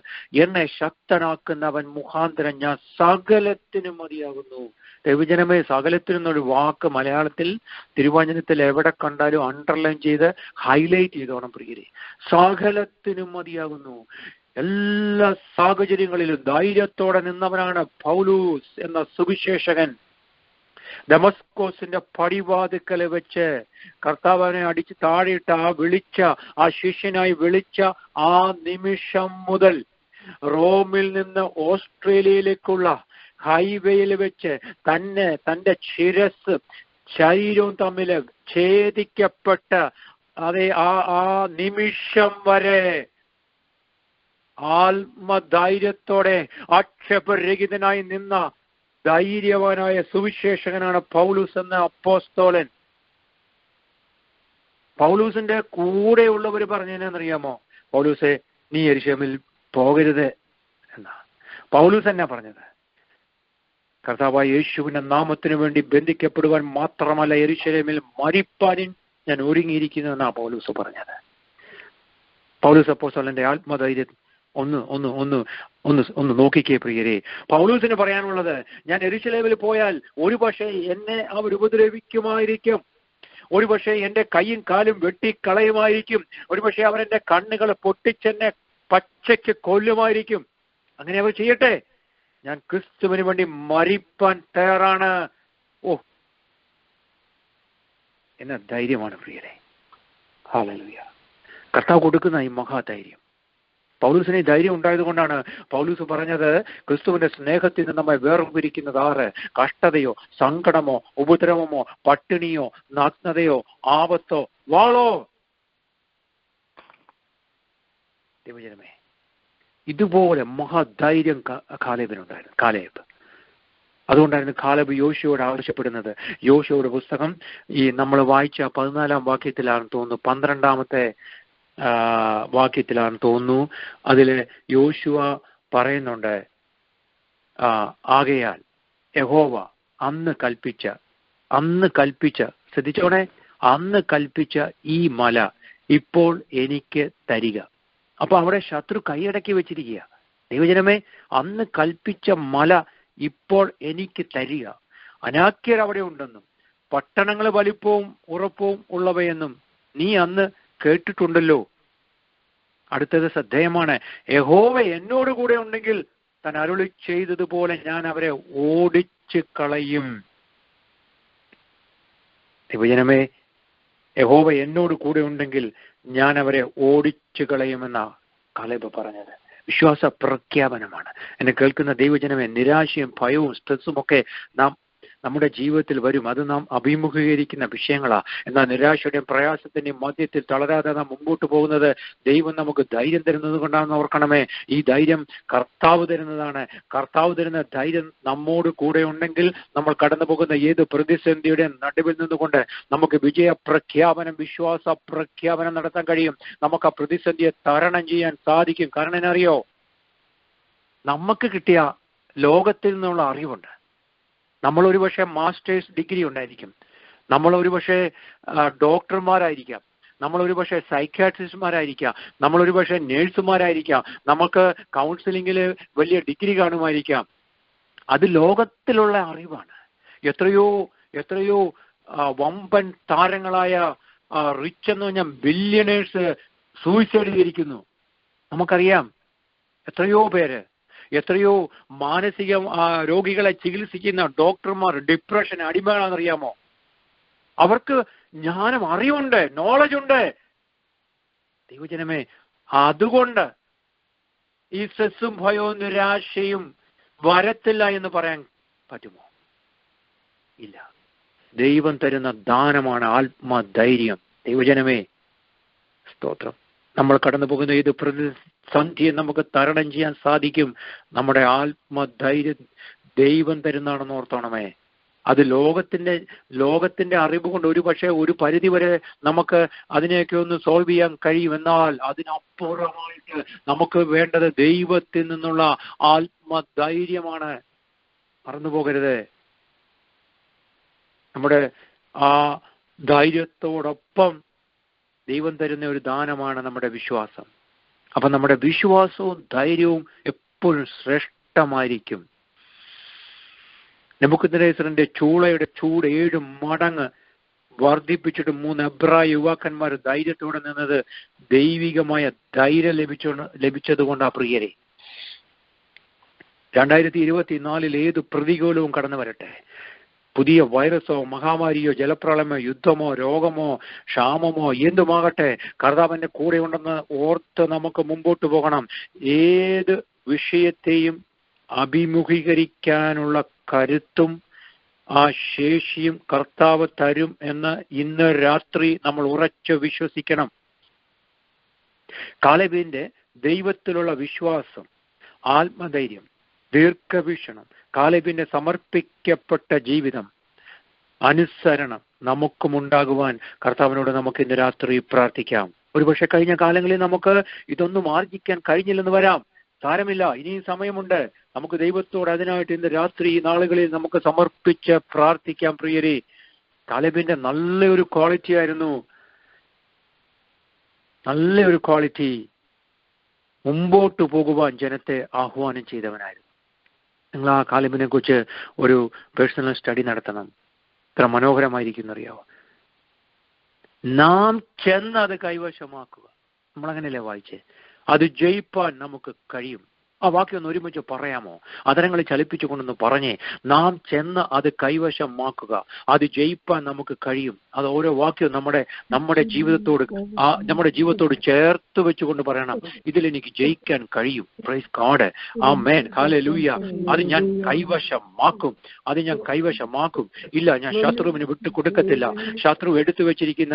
എന്നെ ശക്തനാക്കുന്നവൻ മുഖാന്തരം ഞാൻ സകലത്തിനും മതിയാകുന്നു. ദൈവജനമേ, സകലത്തിനൊരു വാക്ക് മലയാളത്തിൽ തിരുവചനത്തിൽ എവിടെ കണ്ടാലും അണ്ടർലൈൻ ചെയ്ത് ഹൈലൈറ്റ് ചെയ്തോണം പ്രിയരെ. സകലത്തിനും മതിയാകുന്നു. എല്ലാ സാഹചര്യങ്ങളിലും ധൈര്യത്തോടെ നിന്നവനാണ് പൗലോസ് എന്ന സുവിശേഷകൻ. ദമസ്കോസിന്റെ പടിവാതിക്കല് വെച്ച് കർത്താവിനെ അടിച്ച് താഴെയിട്ട് ആ ശിഷ്യനായി വിളിച്ച ആ നിമിഷം മുതൽ റോമിൽ നിന്ന് ഓസ്ട്രേലിയയിലേക്കുള്ള ഹൈവേയിൽ വെച്ച് തന്റെ ശിരസ് ശരീരവും തമ്മിൽ ഛേദിക്കപ്പെട്ട ആ നിമിഷം വരെ ആത്മധൈര്യത്തോടെ ആക്ഷേപരഹിതനായി നിന്ന ധൈര്യവാനായ സുവിശേഷകനാണ് പൗലോസ് എന്ന അപ്പോസ്തലൻ. പൗലോസിന്റെ കൂടെയുള്ളവർ പറഞ്ഞതിനെന്നറിയാമോ? പൗലോസെ, നീ യെരൂശലേമിൽ പോകരുത് എന്നാ പൗലോസ് എന്നാ പറഞ്ഞത്. കർത്താവായ യേശുവിന്റെ നാമത്തിനു വേണ്ടി ബന്ധിക്കപ്പെടുവാൻ മാത്രമല്ല, യെരൂശലേമിൽ മരിപ്പാനും ഞാൻ ഒരുങ്ങിയിരിക്കുന്നു എന്നാ പൗലോസ് പറഞ്ഞത്. പൗലോസ് അപ്പോസ്തലന്റെ ആത്മധൈര്യം ഒന്ന് നോക്കിക്കേ പ്രിയരെ. പൗലോസിന് പറയാനുള്ളത്, ഞാൻ യെരൂശലേമിൽ പോയാൽ ഒരുപക്ഷെ എന്നെ അവർ ഉപദ്രവിക്കുമായിരിക്കും, ഒരുപക്ഷെ എന്റെ കൈയും കാലും വെട്ടിക്കളയുമായിരിക്കും, ഒരുപക്ഷെ അവരെന്റെ കണ്ണുകൾ പൊട്ടിച്ചെന്നെ പച്ചയ്ക്ക് കൊല്ലുമായിരിക്കും. അങ്ങനെ അവർ ചെയ്യട്ടെ, ഞാൻ ക്രിസ്തുവിന് വേണ്ടി മരിപ്പാൻ തയ്യാറാണ്. എന്ന ധൈര്യമാണ് പ്രിയരെ. ഹല്ലേലൂയ. കർത്താവ് കൊടുക്കുന്ന ഈ മഹാധൈര്യം. പൗലൂസിന് ധൈര്യം ഉണ്ടായത് കൊണ്ടാണ് പൗലൂസ് പറഞ്ഞത്, ക്രിസ്തുവിന്റെ സ്നേഹത്തിൽ നിന്ന് നമ്മെ വേർപിരിക്കുന്നത് ആറ്? കഷ്ടതയോ, സങ്കടമോ, ഉപദ്രവമോ, പട്ടിണിയോ, നഗ്നതയോ, ആപത്തോ, വാളോ? ദൈവജനമേ, ഇതുപോലെ മഹാധൈര്യം കാലേബിനുണ്ടായിരുന്നു. കാലേബ് അതുകൊണ്ടായിരുന്നു കാലേബ് യോശുവയോട് ആവശ്യപ്പെടുന്നത്. യോശുവയുടെ പുസ്തകം ഈ നമ്മൾ വായിച്ച 14-ാം വാക്യത്തിലാണ് തോന്നുന്നു, 12-ാമത്തെ വാക്യത്തിലാണ് തോന്നുന്നു. അതില് യോശുവ പറയുന്നുണ്ട്, ആകയാൽ യഹോവ അന്ന് കൽപ്പിച്ച ശ്രദ്ധിച്ചോണേ, അന്ന് കൽപ്പിച്ച ഈ മല ഇപ്പോൾ എനിക്ക് തരിക. അപ്പൊ അവിടെ ശത്രു കൈയടക്കി വെച്ചിരിക്കുക. ദൈവജനമേ, അന്ന് കൽപ്പിച്ച മല ഇപ്പോൾ എനിക്ക് തരിക. അനാക്യർ അവിടെ ഉണ്ടെന്നും പട്ടണങ്ങൾ വലിപ്പവും ഉറപ്പവും ഉള്ളവയെന്നും നീ അന്ന് കേട്ടിട്ടുണ്ടല്ലോ. അടുത്തത് ശ്രദ്ധേയമാണ്. യഹോവ എന്നോട് കൂടെ ഉണ്ടെങ്കിൽ താൻ അരുളി ചെയ്തതുപോലെ ഞാൻ അവരെ ഓടിച്ചു കളയും. ദൈവജനമേ, യഹോവ എന്നോട് കൂടെ ഉണ്ടെങ്കിൽ ഞാൻ അവരെ ഓടിച്ചു കളയുമെന്ന കാലേബ് പറഞ്ഞത് വിശ്വാസ പ്രഖ്യാപനമാണ്. എന്നെ കേൾക്കുന്ന ദൈവജനമേ, നിരാശയും ഭയവും സ്ട്രെസ്സും ഒക്കെ നാം നമ്മുടെ ജീവിതത്തിൽ വരും. അത് നാം അഭിമുഖീകരിക്കുന്ന വിഷയങ്ങളാ. എന്നാൽ നിരാശയുടെയും പ്രയാസത്തിന്റെയും മധ്യത്തിൽ തളരാതെ നാം മുമ്പോട്ട് പോകുന്നത് ദൈവം നമുക്ക് ധൈര്യം തരുന്നത് കൊണ്ടാണെന്ന് ഓർക്കണമേ. ഈ ധൈര്യം കർത്താവ് തരുന്നതാണ്. കർത്താവ് തരുന്ന ധൈര്യം നമ്മോട് കൂടെ ഉണ്ടെങ്കിൽ നമ്മൾ കടന്നു പോകുന്ന ഏത് പ്രതിസന്ധിയുടെ നടുവിൽ നിന്നുകൊണ്ട് നമുക്ക് വിജയ പ്രഖ്യാപനം, വിശ്വാസ പ്രഖ്യാപനം നടത്താൻ കഴിയും. നമുക്ക് ആ പ്രതിസന്ധിയെ തരണം ചെയ്യാൻ സാധിക്കും. കാരണം എന്നറിയോ, നമുക്ക് കിട്ടിയ ലോകത്തിൽ നിന്നുള്ള അറിവുണ്ട്. നമ്മൾ ഒരുപക്ഷെ മാസ്റ്റേഴ്സ് ഡിഗ്രി ഉണ്ടായിരിക്കും, നമ്മൾ ഒരുപക്ഷെ ഡോക്ടർമാരായിരിക്കാം, നമ്മൾ ഒരുപക്ഷെ സൈക്യാട്രിസ്റ്റുമാരായിരിക്കാം, നമ്മൾ ഒരുപക്ഷെ നേഴ്സുമാരായിരിക്കാം, നമുക്ക് കൗൺസിലിംഗിൽ വലിയ ഡിഗ്രി കാണുമായിരിക്കാം. അത് ലോകത്തിലുള്ള അറിവാണ്. എത്രയോ എത്രയോ വമ്പൻ താരങ്ങളായ റിച്ച് എന്ന് പറഞ്ഞാൽ ബില്യണേഴ്സ് സൂയിസൈഡ് ചെയ്തിരിക്കുന്നു. നമുക്കറിയാം എത്രയോ പേര്, എത്രയോ മാനസിക രോഗികളെ ചികിത്സിക്കുന്ന ഡോക്ടർമാർ ഡിപ്രഷൻ അടിമകളാണെന്നറിയാമോ? അവർക്ക് ജ്ഞാനം, അറിവുണ്ട്, നോളജ് ഉണ്ട്. ദൈവജനമേ, അതുകൊണ്ട് ഈ സ്ട്രെസ്സും ഭയവും നിരാശയും വരത്തില്ല എന്ന് പറയാൻ പറ്റുമോ? ഇല്ല. ദൈവം തരുന്ന ദാനമാണ് ആത്മധൈര്യം. ദൈവജനമേ, സ്തോത്രം. നമ്മൾ കടന്നു പോകുന്ന ഏത് പ്രതിസന്ധിയെ നമുക്ക് തരണം ചെയ്യാൻ സാധിക്കും. നമ്മുടെ ആത്മധൈര്യം ദൈവം തരുന്നതാണെന്ന് ഓർത്തോണമേ. അത് ലോകത്തിന്റെ അറിവ് കൊണ്ട് ഒരു പരിധി വരെ നമുക്ക് അതിനെയൊക്കെ ഒന്ന് സോൾവ് ചെയ്യാൻ കഴിയും. എന്നാൽ അതിനപ്പുറമായിട്ട് നമുക്ക് വേണ്ടത് ദൈവത്തിൽ നിന്നുള്ള ആത്മധൈര്യമാണ്. മറന്നു പോകരുത്. നമ്മുടെ ആ ധൈര്യത്തോടൊപ്പം ദൈവം തരുന്ന ഒരു ദാനമാണ് നമ്മുടെ വിശ്വാസം. അപ്പൊ നമ്മുടെ വിശ്വാസവും ധൈര്യവും എപ്പോഴും ശ്രേഷ്ഠമായിരിക്കും. നെബൂഖദ്നേസറിന്റെ ചൂളയുടെ ചൂട് 7 മടങ്ങ് വർദ്ധിപ്പിച്ചിട്ട് 3 എബ്രായ യുവാക്കന്മാർ ധൈര്യത്തോടെ നിന്നത് ദൈവികമായ ധൈര്യം ലഭിച്ചതുകൊണ്ടാ പ്രിയരെ. 2024 ഏത് പ്രതികൂലവും കടന്നു വരട്ടെ, പുതിയ വൈറസോ മഹാമാരിയോ ജലപ്രളയമോ യുദ്ധമോ രോഗമോ ക്ഷാമമോ എന്തുമാകട്ടെ, കർത്താവിന്റെ കൂടെ ഉണ്ടെന്ന് ഓർത്ത് നമുക്ക് മുമ്പോട്ട് പോകണം. ഏത് വിഷയത്തെയും അഭിമുഖീകരിക്കാനുള്ള കരുത്തും ആ ശേഷിയും കർത്താവ് തരും എന്ന് ഇന്ന് രാത്രി നമ്മൾ ഉറച്ചു വിശ്വസിക്കണം. കാലേബിന്റെ ദൈവത്തിലുള്ള വിശ്വാസം, ആത്മധൈര്യം, ദീർഘവീക്ഷണം, കാലേബിന്റെ സമർപ്പിക്കപ്പെട്ട ജീവിതം, അനുസരണം നമുക്കും ഉണ്ടാകുവാൻ കർത്താവിനോട് നമുക്ക് ഇന്ന് രാത്രി പ്രാർത്ഥിക്കാം. ഒരുപക്ഷെ കഴിഞ്ഞ കാലങ്ങളിൽ നമുക്ക് ഇതൊന്നും ആർജിക്കാൻ കഴിഞ്ഞില്ലെന്ന് വരാം. സാരമില്ല, ഇനിയും സമയമുണ്ട്. നമുക്ക് ദൈവത്തോട് അതിനായിട്ട് ഇന്ന് രാത്രി ഈ നാളുകളിൽ നമുക്ക് സമർപ്പിച്ച് പ്രാർത്ഥിക്കാം. പ്രിയരെ, കാലേബിന്റെ നല്ലൊരു ക്വാളിറ്റി ആയിരുന്നു, നല്ലൊരു ക്വാളിറ്റി. മുമ്പോട്ട് പോകുവാൻ ജനത്തെ ആഹ്വാനം ചെയ്തവനായിരുന്നു. നിങ്ങൾ ആ കാലേബിനെ കുറിച്ച് ഒരു പേഴ്സണൽ സ്റ്റഡി നടത്തണം. ഇത്ര മനോഹരമായിരിക്കും അറിയാവോ. നാം ചെന്ന് അത് കൈവശമാക്കുക. നമ്മളങ്ങനെയല്ലേ വായിച്ചേ? അത് ജയിപ്പാൻ നമുക്ക് കഴിയും. ആ വാക്യം ഒന്ന് ഒരുമിച്ച് പറയാമോ? അതരങ്ങളിൽ ചലിപ്പിച്ചുകൊണ്ടൊന്ന് പറഞ്ഞേ. നാം ചെന്ന് അത് കൈവശമാക്കുക, അത് ജയിപ്പാൻ നമുക്ക് കഴിയും. അത് ഓരോ വാക്യവും നമ്മുടെ ജീവിതത്തോട് ചേർത്ത് വെച്ചുകൊണ്ട് പറയണം, ഇതിലെനിക്ക് ജയിക്കാൻ കഴിയും. പ്രൈസ് ഗോഡ്, ആമേൻ, ഹല്ലേലൂയ. അത് ഞാൻ കൈവശമാക്കും, അത് ഞാൻ കൈവശമാക്കും. ഇല്ല, ഞാൻ ശത്രുവിന് വിട്ടു കൊടുക്കത്തില്ല. ശത്രു എടുത്തു വെച്ചിരിക്കുന്ന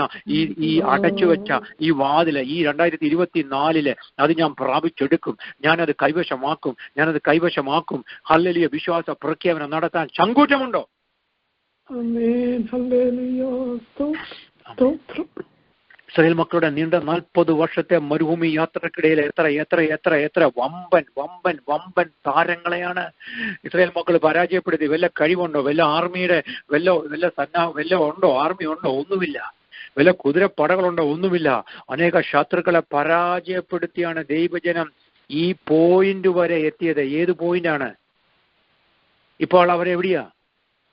ഈ അടച്ചു വെച്ച ഈ വാതില്, ഈ 2024 അത് ഞാൻ പ്രാപിച്ചെടുക്കും. ഞാനത് കൈവശമാക്കും. ഹല്ലേലൂയ. വിശ്വാസ പ്രഖ്യാപനം നടത്താൻ ചങ്കൂറ്റമുണ്ടോ? ഇസ്രായേൽ മക്കളുടെ നീണ്ട 40 വർഷത്തെ മരുഭൂമി യാത്രക്കിടയിൽ എത്ര വമ്പൻ താരങ്ങളെയാണ് ഇസ്രായേൽ മക്കൾ പരാജയപ്പെടുത്തി. വല്ല കഴിവുണ്ടോ? വല്ല ആർമിയുടെ വല്ല ഉണ്ടോ? ആർമി ഉണ്ടോ? ഒന്നുമില്ല. വല്ല കുതിരപ്പടകളുണ്ടോ? ഒന്നുമില്ല. അനേക ശത്രുക്കളെ പരാജയപ്പെടുത്തിയാണ് ദൈവജനം ഈ പോയിന്റ് വരെ എത്തിയത്. ഏത് പോയിന്റാണ്? ഇപ്പോൾ അവരെവിടെയാ?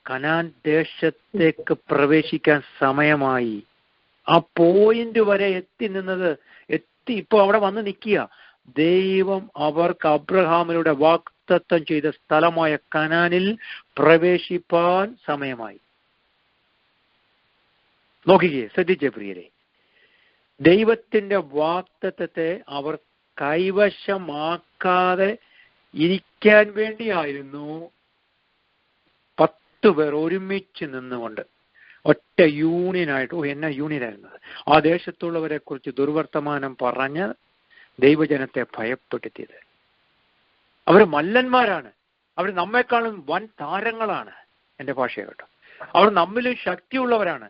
കനാൻ ദേശത്തേക്ക് പ്രവേശിക്കാൻ സമയമായി. ആ പോയിന്റ് വരെ ഇപ്പൊ അവിടെ വന്ന് നിൽക്കുക. ദൈവം അവർക്ക് അബ്രഹാമിലൂടെ വാഗ്ദത്തം ചെയ്ത സ്ഥലമായ കനാനിൽ പ്രവേശിപ്പാൻ സമയമായി. നോക്കിക്കേ, ശ്രദ്ധിച്ചേ പ്രിയരെ, ദൈവത്തിന്റെ വാഗ്ദത്തത്തെ അവർ കൈവശമാക്കാതെ ഇരിക്കാൻ വേണ്ടിയായിരുന്നു 10 പേർ ഒരുമിച്ച് നിന്നുകൊണ്ട് ഒറ്റ യൂണിയനായിട്ട്, എന്നാ യൂണിയനായിരുന്നത്, ആ ദേശത്തുള്ളവരെ കുറിച്ച് ദുർവർത്തമാനം പറഞ്ഞ് ദൈവജനത്തെ ഭയപ്പെടുത്തിയത്. അവർ മല്ലന്മാരാണ്, അവർ നമ്മെക്കാളും വൻ താരങ്ങളാണ്. എൻ്റെ ഭാഷ കേട്ടോ, അവർ നമ്മിലും ശക്തിയുള്ളവരാണ്.